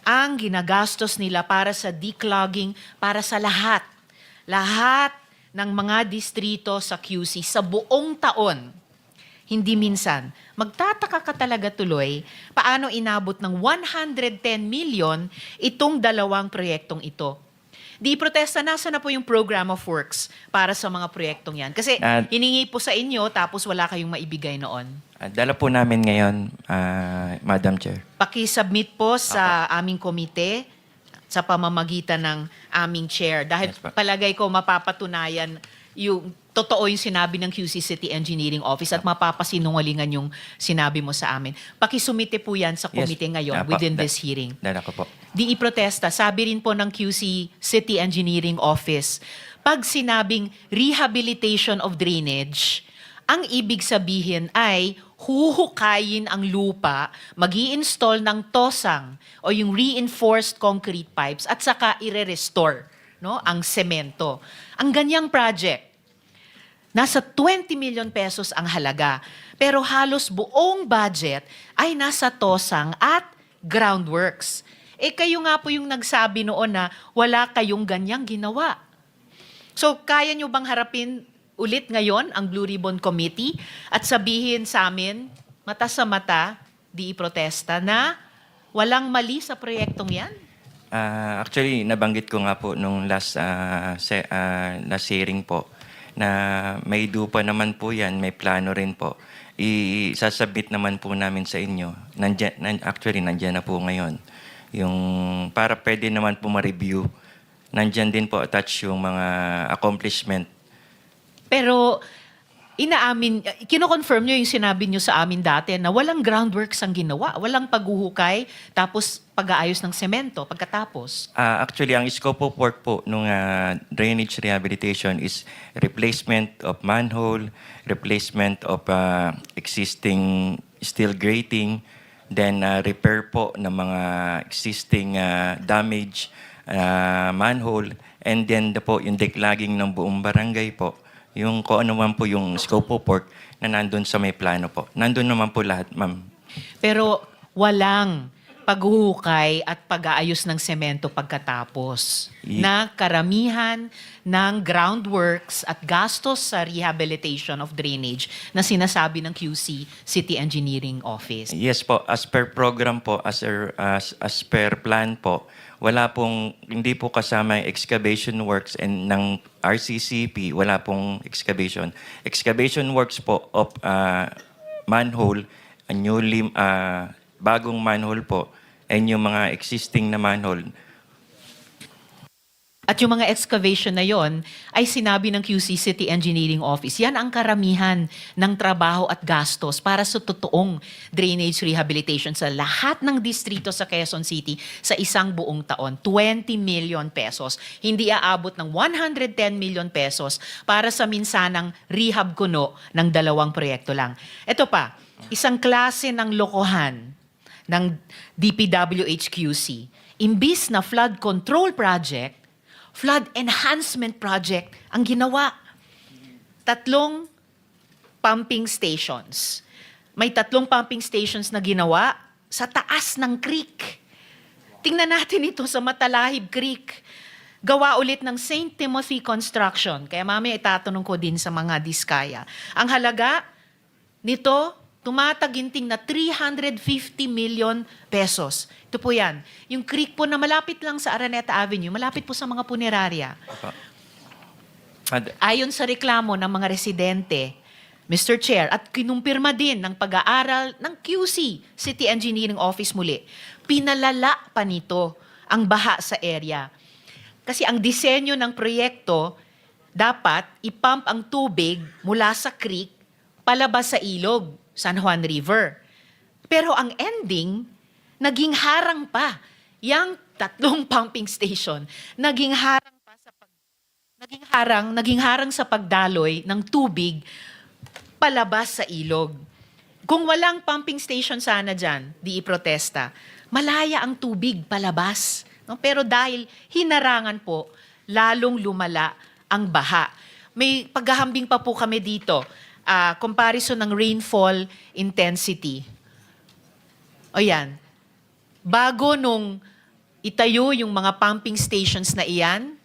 ang ginagastos nila para sa declogging para sa lahat. Lahat ng mga distrito sa QC sa buong taon. Hindi minsan. Magtataka ka talaga tuloy paano inabot ng 110 million itong dalawang proyektong ito. Di Protesta, nasa na po yung program of works para sa mga proyektong yan? Kasi hiningi po sa inyo tapos wala kayong maibigay noon. Dala po namin ngayon, Madam Chair. Paki-submit po sa aming komite sa pamamagitan ng aming chair. Dahil Yes, po. palagay ko mapapatunayan yung totoo yung sinabi ng QC City Engineering Office at mapapasinungalingan yung sinabi mo sa amin. Pakisumite po yan sa komite ngayon Apo. within this hearing. Dala ko po. DE Protesta, sabi rin po ng QC City Engineering Office, pag sinabing rehabilitation of drainage, ang ibig sabihin ay huhukayin ang lupa, mag-i-install ng tosang o yung reinforced concrete pipes at saka ire-restore ang semento. Ang ganyang project, nasa 20 million pesos ang halaga, pero halos buong budget ay nasa tosang at groundworks. Kayo nga po yung nagsabi noon na wala kayong ganyang ginawa. So, kaya nyo bang harapin ulit ngayon ang Blue Ribbon Committee at sabihin sa amin, mata sa mata, DE Protesta, na walang mali sa proyektong yan? Actually, nabanggit ko nga po nung last hearing po na may dupa naman po yan, may plano rin po. Isasubmit naman po namin sa inyo. Actually, nandyan na po ngayon. Yung para pwede naman po ma-review. Nandyan din po attach yung mga accomplishment. Pero kino-confirm nyo yung sinabi nyo sa amin dati na walang groundworks ang ginawa, walang paghuhukay, tapos pag-aayos ng semento pagkatapos. Actually, ang scope of work po nung drainage rehabilitation is replacement of manhole, replacement of existing steel grating, then repair po ng mga existing damage manhole, and then po yung declogging ng buong barangay po. Yung kung ano man po yung scope of work na nandun sa may plano po. Nandun naman po lahat, ma'am. Pero walang paghuhukay at pag-aayos ng semento pagkatapos na karamihan ng groundworks at gastos sa rehabilitation of drainage na sinasabi ng QC City Engineering Office. Yes po, as per program po, as per plan po, hindi po kasama yung excavation works and ng RCCP, wala pong excavation. Excavation works po of manhole, a newly, bagong manhole po, and yung mga existing na manhole. At yung mga excavation na yon ay sinabi ng QC City Engineering Office. Yan ang karamihan ng trabaho at gastos para sa totoong drainage rehabilitation sa lahat ng distrito sa Quezon City sa isang buong taon. 20 million pesos. Hindi aabot ng 110 million pesos para sa minsanang rehab kuno ng 2 proyekto lang. Ito pa, isang klase ng lokohan ng DPWH-QC. Imbis na flood control project, flood enhancement project ang ginawa. 3 pumping stations. May 3 pumping stations na ginawa sa taas ng creek. Tingnan natin ito sa Matalahib Creek. Gawa ulit ng St. Timothy Construction. Kaya mamaya itatanong ko din sa mga diskaya. Ang halaga nito, tumataginting na 350 million pesos. Ito po yan. Yung creek po na malapit lang sa Araneta Avenue, malapit po sa mga punerarya. Ayon sa reklamo ng mga residente, Mr. Chair, at kinumpirma din ng pag-aaral ng QC, City Engineering Office muli, pinalala pa nito ang baha sa area. Kasi ang disenyo ng proyekto, dapat ipump ang tubig mula sa creek palabas sa ilog, San Juan River. Pero ang ending, naging harang pa. Yang 3 pumping station, naging harang sa pagdaloy ng tubig palabas sa ilog. Kung walang pumping station sana dyan, di iprotesta, malaya ang tubig palabas. No? Pero dahil hinarangan po, lalong lumala ang baha. May paghahambing pa po kami dito. Comparison ng rainfall intensity. O yan. Bago nung itayo yung mga pumping stations na iyan,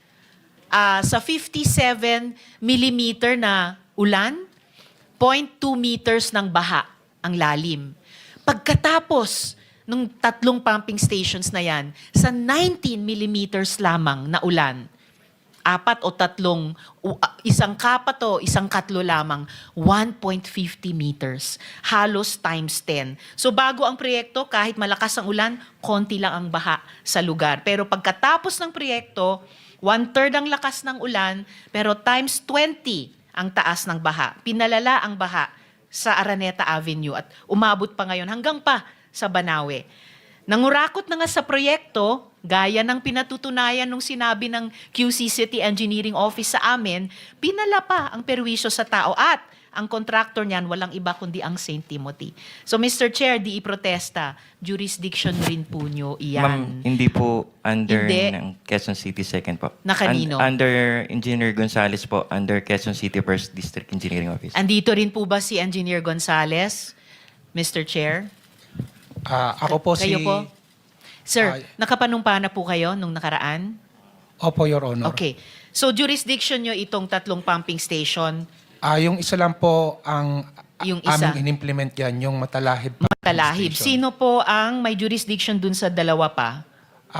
sa 57 millimeter na ulan, 0.2 meters ng baha ang lalim. Pagkatapos ng 3 pumping stations na yan, sa 19 millimeters lamang na ulan, 4 o 3, isang kapat o isang katlo lamang, 1.50 meters. Halos times 10. So bago ang proyekto, kahit malakas ang ulan, konti lang ang baha sa lugar. Pero pagkatapos ng proyekto, 1/3 ang lakas ng ulan, pero times 20 ang taas ng baha. Pinalala ang baha sa Araneta Avenue at umabot pa ngayon hanggang pa sa Banawe. Nangurakot na nga sa proyekto, gaya ng pinatutunayan nung sinabi ng QC City Engineering Office sa amin, pinala pa ang perwisyo sa tao at ang contractor niyan walang iba kundi ang St. Timothy. So Mr. Chair, di iprotesta, jurisdiction rin po nyo iyan. Ma'am, hindi po under Hindi. ng Quezon City Second po. Na kanino? Under Engineer Gonzales po, under Quezon City First District Engineering Office. Andito rin po ba si Engineer Gonzales, Mr. Chair? Ako po Kayo si... po? Sir, nakapanumpa na po kayo nung nakaraan? Opo, Your Honor. Okay. So jurisdiction nyo itong 3 pumping station, Yung isa lang po ang Yung isa. aming in-implement yan, yung Matalahib. Matalahib. Station. Sino po ang may jurisdiction dun sa 2 pa?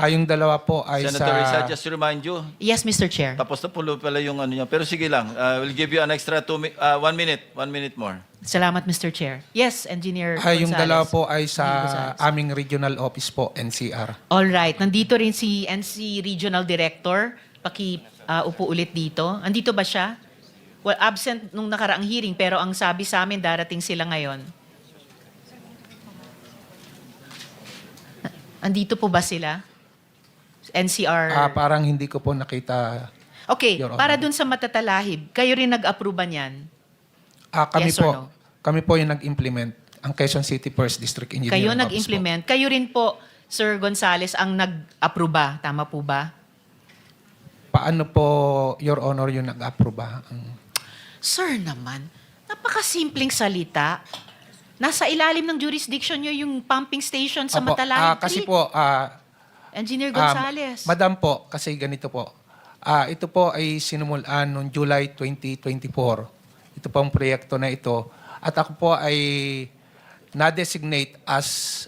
Yung 2 po ay Senator Risa, sa... just to remind you, Yes, Mr. Chair. tapos na po pala yung ano niya. Pero sige lang, we'll give you an extra 1 minute. 1 minute more. Salamat, Mr. Chair. Yes, Engineer yung Gonzales. 2 po ay sa Gonzales. aming regional office po, NCR. All right. Nandito rin si NC Regional Director. Upo ulit dito. Andito ba siya? Well, absent nung nakaraang hearing, pero ang sabi sa amin, darating sila ngayon. Andito po ba sila? NCR? Parang hindi ko po nakita. Okay, Your Honor. para dun sa Matatalahib, kayo rin nag-approve niyan? Kami Yes or po, no? kami po yung nag-implement ang Quezon City First District Engineering Kayo Office po. nag-implement. Kayo rin po, Sir Gonzales, ang nag-approve. Tama po ba? Paano po, Your Honor, yung nag-approve? Sir naman, napakasimpleng salita. Nasa ilalim ng jurisdiction nyo yung pumping station sa Opo, Matalahib kasi Creek. po, Engineer Gonzales. Madam po, kasi ganito po. Ito po ay sinumulan noong July 2024. Ito pong proyekto na ito. At ako po ay na-designate as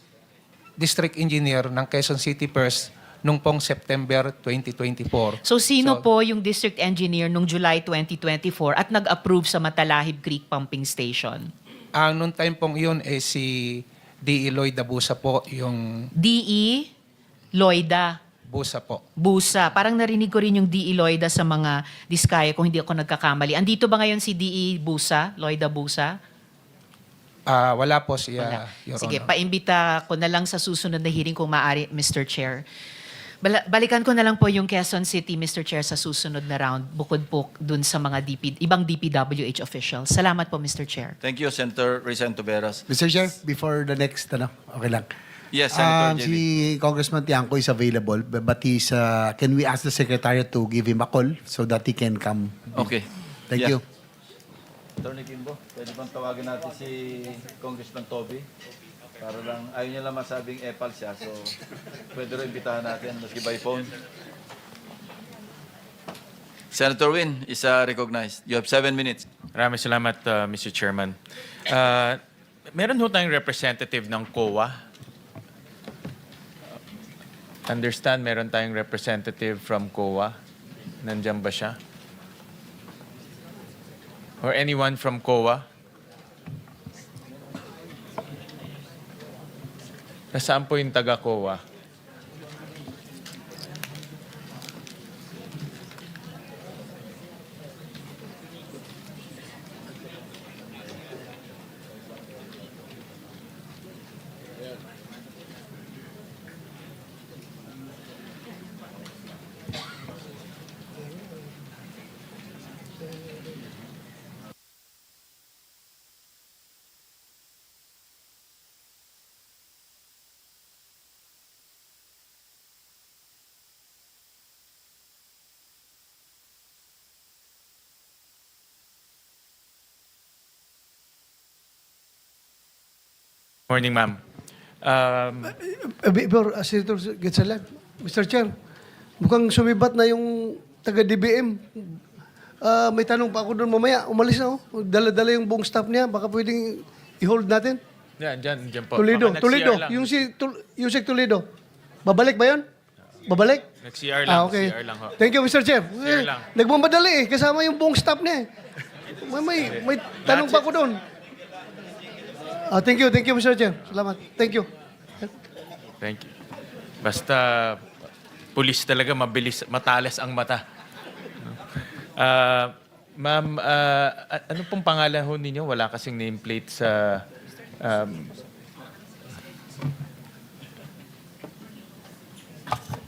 District Engineer ng Quezon City First nung pong September 2024. So sino po yung district engineer nung July 2024 at nag-approve sa Matalahib Creek Pumping Station? Noong time pong yun, si D. Eloy Dabusa po, yung DE Loida Busa po. Busa. Parang narinig ko rin yung DE Loida sa mga diskaya kung hindi ako nagkakamali. Andito ba ngayon si DE Busa, Loida Busa? Wala po siya, Wala. Your Sige, Honor. paimbita ko na lang sa susunod na hearing kung maaari, Mr. Chair. Balikan ko na lang po yung Quezon City, Mr. Chair, sa susunod na round, bukod po dun sa mga ibang DPWH officials. Salamat po, Mr. Chair. Thank you, Senator Risen Tuberas. Mr. Chair, before the next, okay lang. Yes, Senator JB. Si Congressman Tiangco is available, but can we ask the Secretariat to give him a call so that he can come? Okay. Thank Yeah. you. Attorney Kimbo, pwede bang tawagin natin si Congressman Toby? Para lang, ayaw niya lang masabing epal siya, so pwede rin imbitahan natin, maski by phone. Senator Win is recognized. You have 7 minutes. Maraming salamat, Mr. Chairman. Meron ho tayong representative ng COA. Understand, meron tayong representative from COA. Nandiyan ba siya? Or anyone from COA? Nasaan po yung taga-COA? Morning, ma'am. Before, Senator Gatsalan, Mr. Chair, mukhang sumibat na yung taga-DBM. May tanong pa ako doon mamaya. Umalis na ako. Dala-dala yung buong staff niya. Baka pwedeng i-hold natin. Diyan po. Toledo. Baka Toledo. nag-CR lang. Yusek Toledo. Babalik ba yun? Babalik? Nag-CR lang. Okay. CR lang ho. Thank you, Mr. Chair. CR lang. Nagmamadali eh. Kasama yung buong staff niya eh. May tanong pa ako doon. Thank you, Mr. Chair. Salamat. Thank you. Thank you. Basta pulis talaga mabilis, matalas ang mata. Ma'am, ano pong pangalan ho ninyo? Wala kasing nameplate sa...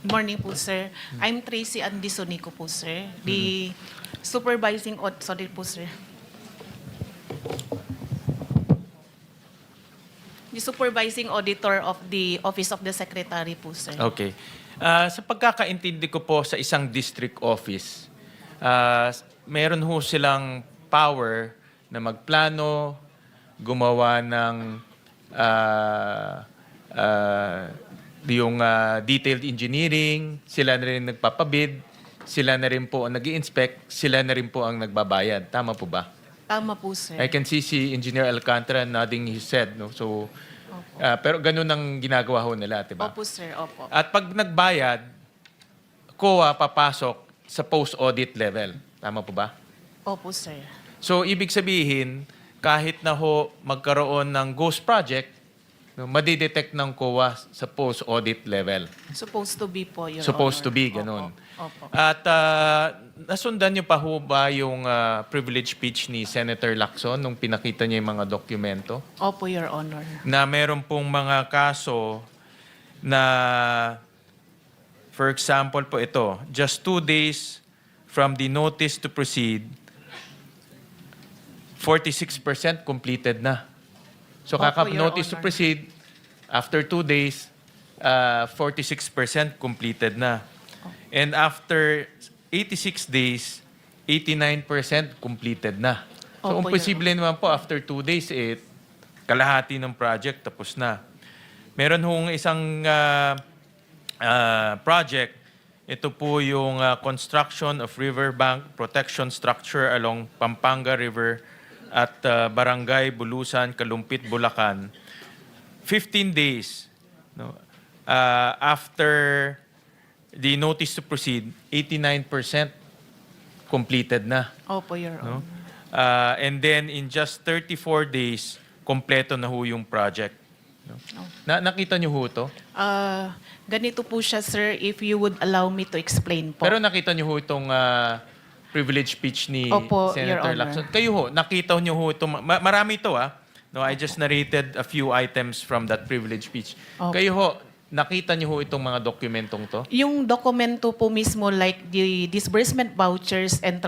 Morning po, sir. I'm Tracy Andisonico po, sir. The supervising sorry po, sir. The supervising auditor of the Office of the Secretary po, sir. Okay. Sa pagkakaintindi ko po sa isang district office, meron ho silang power na magplano, gumawa ng yung detailed engineering, sila na rin nagpapabid, sila na rin po ang nag-i-inspect, sila na rin po ang nagbabayad. Tama po ba? Tama po, sir. I can see si Engineer Alcantara nodding his head. No? So, pero ganun ang ginagawa ho nila, diba? Opo, sir. Opo. At pag nagbayad, COA papasok sa post-audit level. Tama po ba? Opo, sir. So, ibig sabihin, kahit na ho magkaroon ng ghost project, no, madidetect ng COA sa post-audit level. Supposed to be po, Your Supposed to Honor. be, ganun. Opo. At nasundan niyo pa ho ba yung privilege speech ni Senator Lacson nung pinakita niya yung mga dokumento? Opo, Your Honor. Na meron pong mga kaso na, for example po ito, just 2 days from the notice to proceed, 46% completed na. So Opo, kaka-notice to Your Honor. proceed, after 2 days, 46% completed na. And after 86 days, 89% completed na. So, Opo, imposible naman po after 2 days, kalahati ng project tapos na. Meron hong isang project, ito po yung construction of riverbank protection structure along Pampanga River at Barangay Bulusan, Kalumpit, Bulacan. 15 days. No? After the notice to proceed, 89% completed na. Opo, Your No? Honor. And then in just 34 days, kompleto na ho yung project. No? Nakita niyo ho to? Ganito po siya, sir, if you would allow me to explain po. Pero nakita niyo ho itong privilege speech ni Opo, Your Senator Honor. Lacson. Kayo ho, nakita niyo ho itong, marami ito No, I just narrated a few items from that privilege speech. Opo. Kayo ho, nakita niyo ho itong mga dokumentong to? Yung dokumento po mismo like the disbursement vouchers and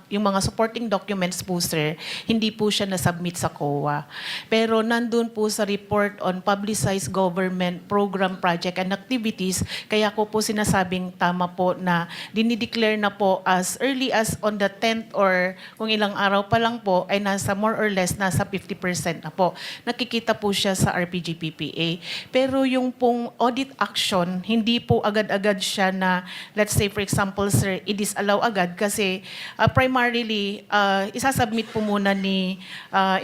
yung mga supporting documents po, sir, hindi po siya na-submit sa COA. Pero nandun po sa report on publicized government program project and activities, kaya ko po sinasabing tama po na dinideclare na po as early as on the 10th or kung ilang araw pa lang po ay nasa more or less nasa 50% na po. Nakikita po siya sa RPG-PPA. Pero yung pong audit action, hindi po agad-agad siya na, let's say for example, sir, i-disallow agad kasi primarily, isasubmit po muna ni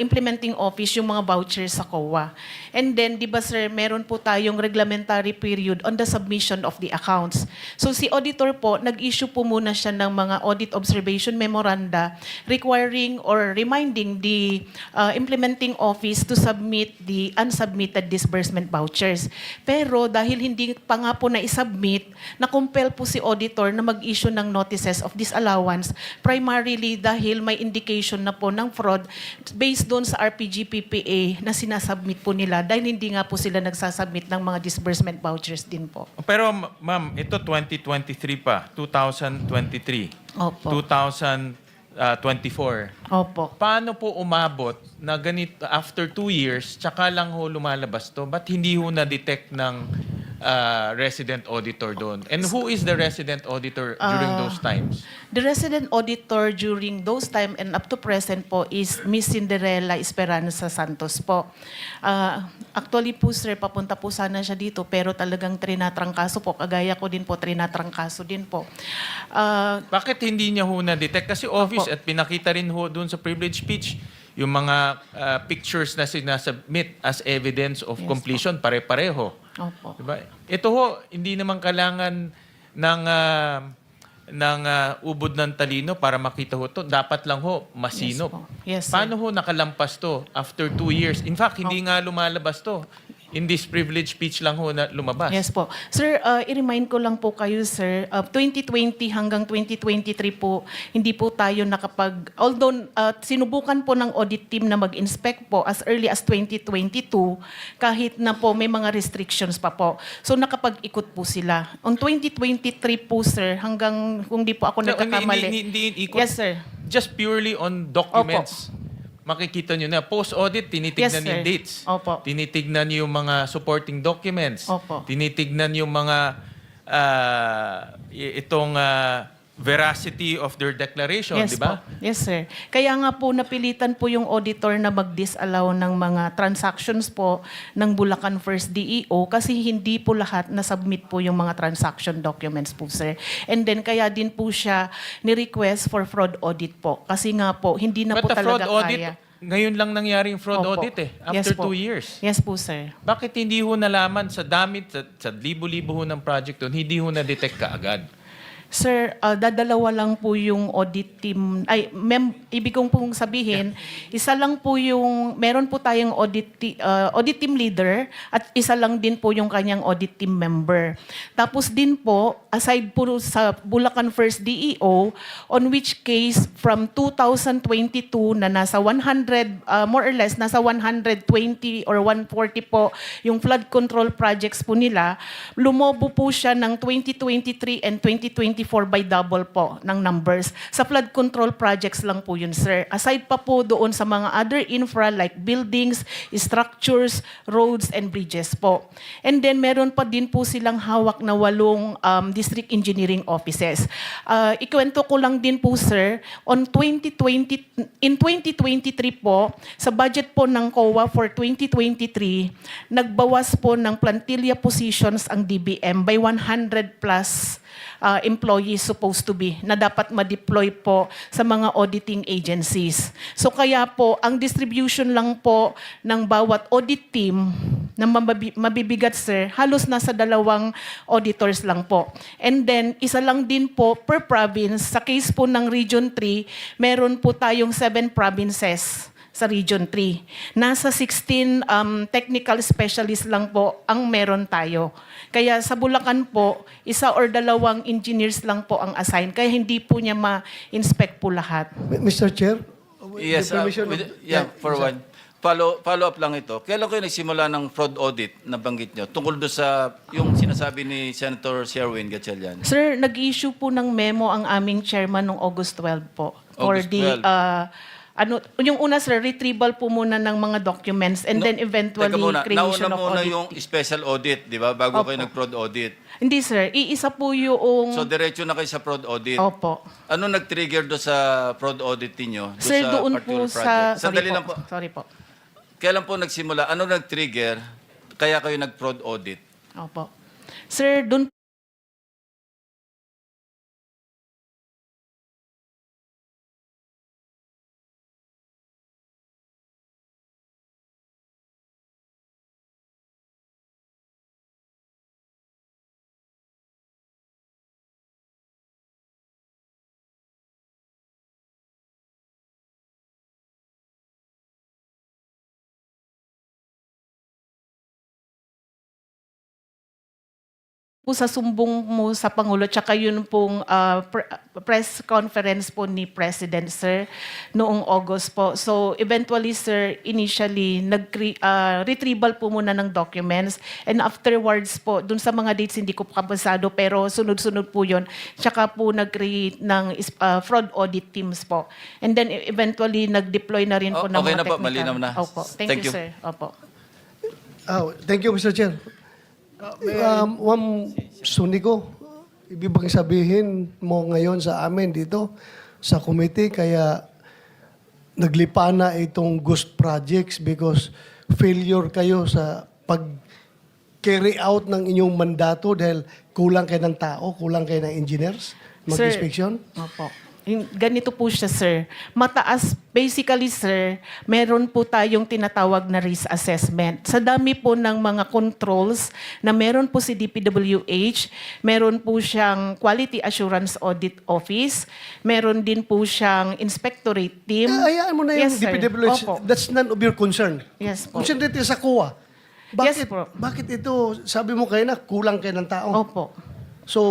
implementing office yung mga vouchers sa COA. And then, di ba sir, meron po tayong reglementary period on the submission of the accounts. So si auditor po, nag-issue po muna siya ng mga audit observation memoranda requiring or reminding the implementing office to submit the unsubmitted disbursement vouchers. Pero dahil hindi pa nga po na-submit, na-compel po si auditor na mag-issue ng notices of disallowance primarily dahil may indication na po ng fraud based doon sa RPG-PPA na sinasubmit po nila dahil hindi nga po sila nagsasubmit ng mga disbursement vouchers din po. Pero ma'am, ito 2023 pa, 2023, Opo. 2024. Opo. Paano po umabot na ganito after 2 years, tsaka lang ho lumalabas to? Ba't hindi ho na-detect ng resident auditor doon? And who is the resident auditor during those times? The resident auditor during those time and up to present po is Miss Cinderella Esperanza Santos po. Actually po sir, papunta po sana siya dito pero talagang trinatrangkaso po. Kagaya ko din po, trinatrangkaso din po. Bakit hindi niya ho na-detect? Kasi office at pinakita rin ho doon sa privilege speech yung mga pictures na sinasubmit as evidence of completion, pare-pareho. Opo. Diba? Ito ho, hindi naman kailangan ng ubod ng talino para makita ho to. Dapat lang ho, masinop. Yes, sir. Paano ho nakalampas to after 2 years? In fact, hindi nga lumalabas to. In this privilege speech lang ho na lumabas. Yes po. Sir, i-remind ko lang po kayo, sir, 2020 hanggang 2023 po, hindi po tayo although sinubukan po ng audit team na mag-inspect po as early as 2022, kahit na po may mga restrictions pa po. So nakapag-ikot po sila. On 2023 po, sir, hanggang kung di po ako nagkakamali. Hindi ikot. Yes, sir. Just purely on documents. Makikita nyo na. Post-audit, tinitignan Yes, yung sir. dates. Opo. Tinitignan yung mga supporting documents. Opo. Tinitignan yung mga veracity of their declaration, di Yes ba? po. Yes, sir. Kaya nga po napilitan po yung auditor na mag-disallow ng mga transactions po ng Bulacan First DEO kasi hindi po lahat na-submit po yung mga transaction documents po, sir. And then kaya din po siya ni-request for fraud audit po. Kasi nga po, hindi na But po the fraud talaga audit, kaya. ngayon lang nangyari yung fraud Opo. audit Yes after po. 2 years. Yes po, sir. Bakit hindi ho nalaman sa sa libo-libo ho ng project doon, hindi ho na-detect kaagad? Sir, dadalawa lang po yung audit team. Ibig kong pong sabihin, isa lang po yung, meron po tayong audit team leader at isa lang din po yung kanyang audit team member. Tapos din po, aside po sa Bulacan First DEO, on which case from 2022 na nasa 100, more or less, nasa 120 or 140 po yung flood control projects po nila, lumobo po siya ng 2023 and 2024 by double po ng numbers. Sa flood control projects lang po yun, sir. Aside pa po doon sa mga other infra like buildings, structures, roads, and bridges po. And then meron pa din po silang hawak na 8 district engineering offices. Ikwento ko lang din po, sir, in 2023 po, sa budget po ng COA for 2023, nagbawas po ng plantilla positions ang DBM by 100 plus employees supposed to be na dapat ma-deploy po sa mga auditing agencies. So kaya po, ang distribution lang po ng bawat audit team na mabibigat, sir, halos nasa 2 auditors lang po. And then, isa lang din po per province. Sa case po ng Region 3, meron po tayong 7 provinces sa Region 3. Nasa 16 technical specialists lang po ang meron tayo. Kaya sa Bulacan po, 1 or 2 engineers lang po ang assign. Kaya hindi po niya ma-inspect po lahat. Mr. Chair? Yes, the permission of- for one. Follow-up lang ito. Kailan kayo nagsimula ng fraud audit na banggit nyo? Tungkol doon sa yung sinasabi ni Senator Sherwin Gatchalian. Sir, nag-issue po ng memo ang aming chairman noong August 12 po. For August the, 12. yung una, sir, retrieval po muna ng mga documents and then eventually Teka muna, creation nauna of muna audit. yung special audit, di ba? Bago Opo. kayo nag-fraud audit. Hindi, sir. Iisa po yung... So, diretso na kayo sa fraud audit. Opo. Ano nag-trigger doon sa fraud audit ninyo? Sir, sa doon particular po sa... project? Sandali lang po. Sorry po. Kailan po nagsimula? Ano nag-trigger kaya kayo nag-fraud audit? Opo. Sir, doon po sa sumbong mo sa Pangulo, tsaka yun pong press conference po ni President, sir, noong August po. So, eventually, sir, initially, retrieval po muna ng documents. And afterwards po, dun sa mga dates, hindi ko kabasado, pero sunod-sunod po yun. Tsaka po nag-create ng fraud audit teams po. And then, eventually, nag-deploy na rin po ng Okay mga na po, technical. malinaw na. Opo. Thank you, sir. Opo. Thank you, Mr. Chair. Ma'am Sunico, ibig bang sabihin mo ngayon sa amin dito sa committee kaya naglipa na itong ghost projects because failure kayo sa pag-carry out ng inyong mandato dahil kulang kayo ng tao, kulang kayo ng engineers mag-inspection? Opo. Ganito po siya, sir. Mataas, basically, sir, meron po tayong tinatawag na risk assessment. Sa dami po ng mga controls na meron po si DPWH, meron po siyang Quality Assurance Audit Office, meron din po siyang Inspectorate Team. Hayaan mo na yung Yes, sir. DPWH. Opo. That's none of your concern. Yes po. Concentrate sa COA. Yes po. Bakit ito, sabi mo kayo na kulang kayo ng tao? Opo. So,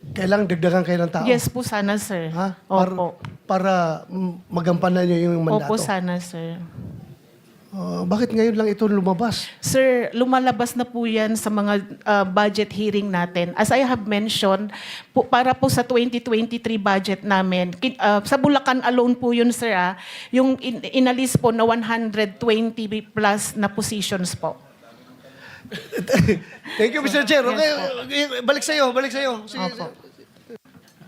kailangang dagdagan kayo ng tao? Yes po sana, sir. Ha? Opo. Para magampanan nyo yung mandato? Opo sana, sir. Bakit ngayon lang ito lumabas? Sir, lumalabas na po yan sa mga budget hearing natin. As I have mentioned, para po sa 2023 budget namin, sa Bulacan alone po yun, sir, yung inalis po na 120 plus na positions po. Thank you, Mr. Chair. Okay, balik sa'yo. Sige.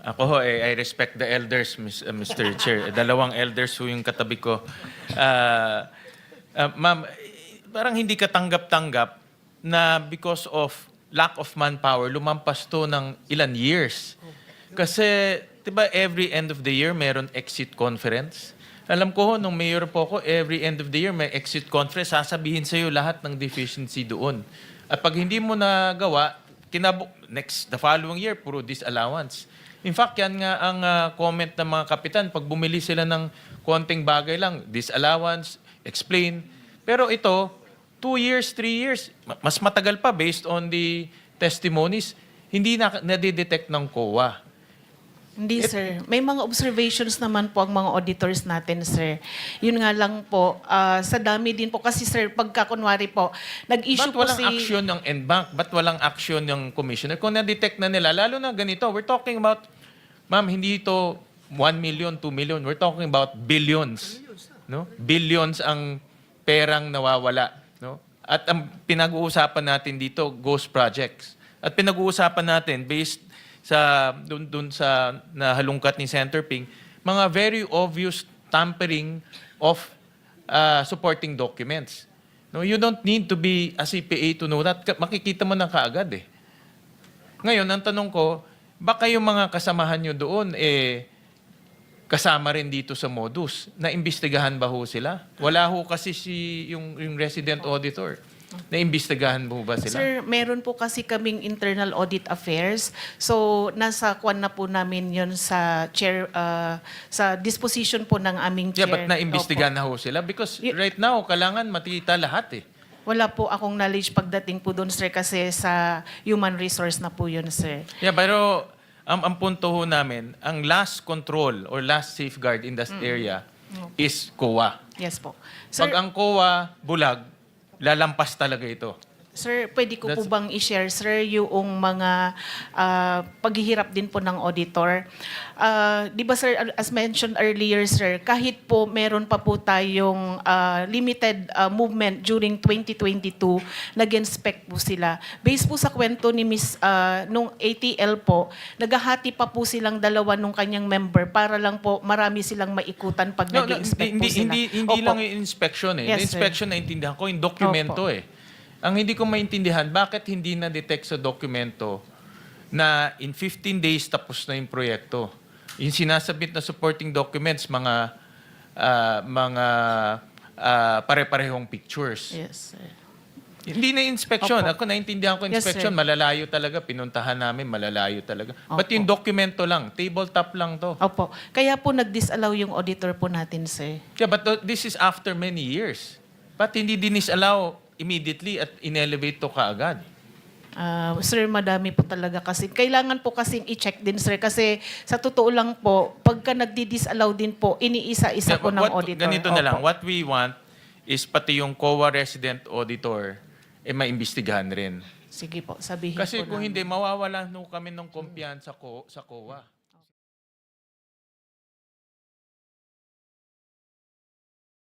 Ako ho, I respect the elders, Mr. Chair. 2 elders ho yung katabi ko. Ma'am, parang hindi katanggap-tanggap na because of lack of manpower, lumampas to ng ilan years. Kasi, di ba, every end of the year, meron exit conference. Alam ko ho, nung mayor po ako, every end of the year, may exit conference, sasabihin sa'yo lahat ng deficiency doon. At pag hindi mo nagawa, the following year, puro disallowance. In fact, yan nga ang comment ng mga kapitan. Pag bumili sila ng konting bagay lang, disallowance, explain. Pero ito, 2 years, 3 years, mas matagal pa based on the testimonies, hindi nadidetect ng COA. Hindi, sir. May mga observations naman po ang mga auditors natin, sir. Yun nga lang po, sa dami din po. Kasi, sir, pagka kunwari po, nag-issue Ba't po walang action ng NBank? Ba't walang action ng commissioner? Kung na-detect na nila, lalo na ganito, we're talking about, ma'am, hindi ito 1 million, 2 million. We're talking about billions. No? Billions ang perang nawawala. No? At ang pinag-uusapan natin dito, ghost projects. At pinag-uusapan natin, based sa dun sa nahalungkat ni Senator Ping, mga very obvious tampering of supporting documents. No, you don't need to be a CPA to know that. Makikita mo na kaagad eh. Ngayon, ang tanong ko, baka yung mga kasamahan nyo doon kasama rin dito sa modus. Naimbestigahan ba ho sila? Wala ho kasi yung resident auditor. Naimbestigahan mo ba sila? Sir, meron po kasi kaming internal audit affairs. So, nasa kwan na po namin yon sa chair, sa disposition po ng aming chair. Yeah, but naimbestigahan na ho sila? Because right now, kailangan matita lahat eh. Wala po akong knowledge pagdating po doon, sir, kasi sa human resource na po yun, sir. Yeah, pero ang punto ho namin, ang last control or last safeguard in that area is COA. Yes po. Pag ang COA bulag, lalampas talaga ito. Sir, pwede ko po bang i-share, sir, yung mga paghihirap din po ng auditor? Di ba, sir, as mentioned earlier, sir, kahit po meron pa po tayong limited movement during 2022, nag-inspect po sila. Based po sa kwento ni Miss, nung ATL po, naghahati pa po silang dalawa nung kanyang member para lang po marami silang maikutan pag nag-inspect po sila. Hindi lang yung inspection eh. Yes, The inspection, naintindihan ko, yung dokumento eh. Ang hindi ko maintindihan, bakit hindi na-detect sa dokumento na in 15 days tapos na yung proyekto? Yung sinasabit na supporting documents, mga pare-parehong pictures. Yes, sir. Hindi na inspection. Opo. Ako naintindihan ko Yes, inspection, sir. malalayo talaga. Pinuntahan namin, malalayo talaga. Opo. But yung dokumento lang, tabletop lang to. Opo. Kaya po nag-disallow yung auditor po natin, sir. Yeah, but this is after many years. Ba't hindi dinisallow immediately at in-elevate to kaagad? Sir, madami po talaga kasi. Kailangan po kasing i-check din, sir. Kasi sa totoo lang po, pagka nagdi-disallow din po, iniisa-isa po ng auditor. Ganito na lang. Opo. What we want is pati yung COA resident auditor maimbestigahan rin. Sige po, sabihin Kasi po kung namin. hindi, mawawalan kami ng kumpiyansa sa COA.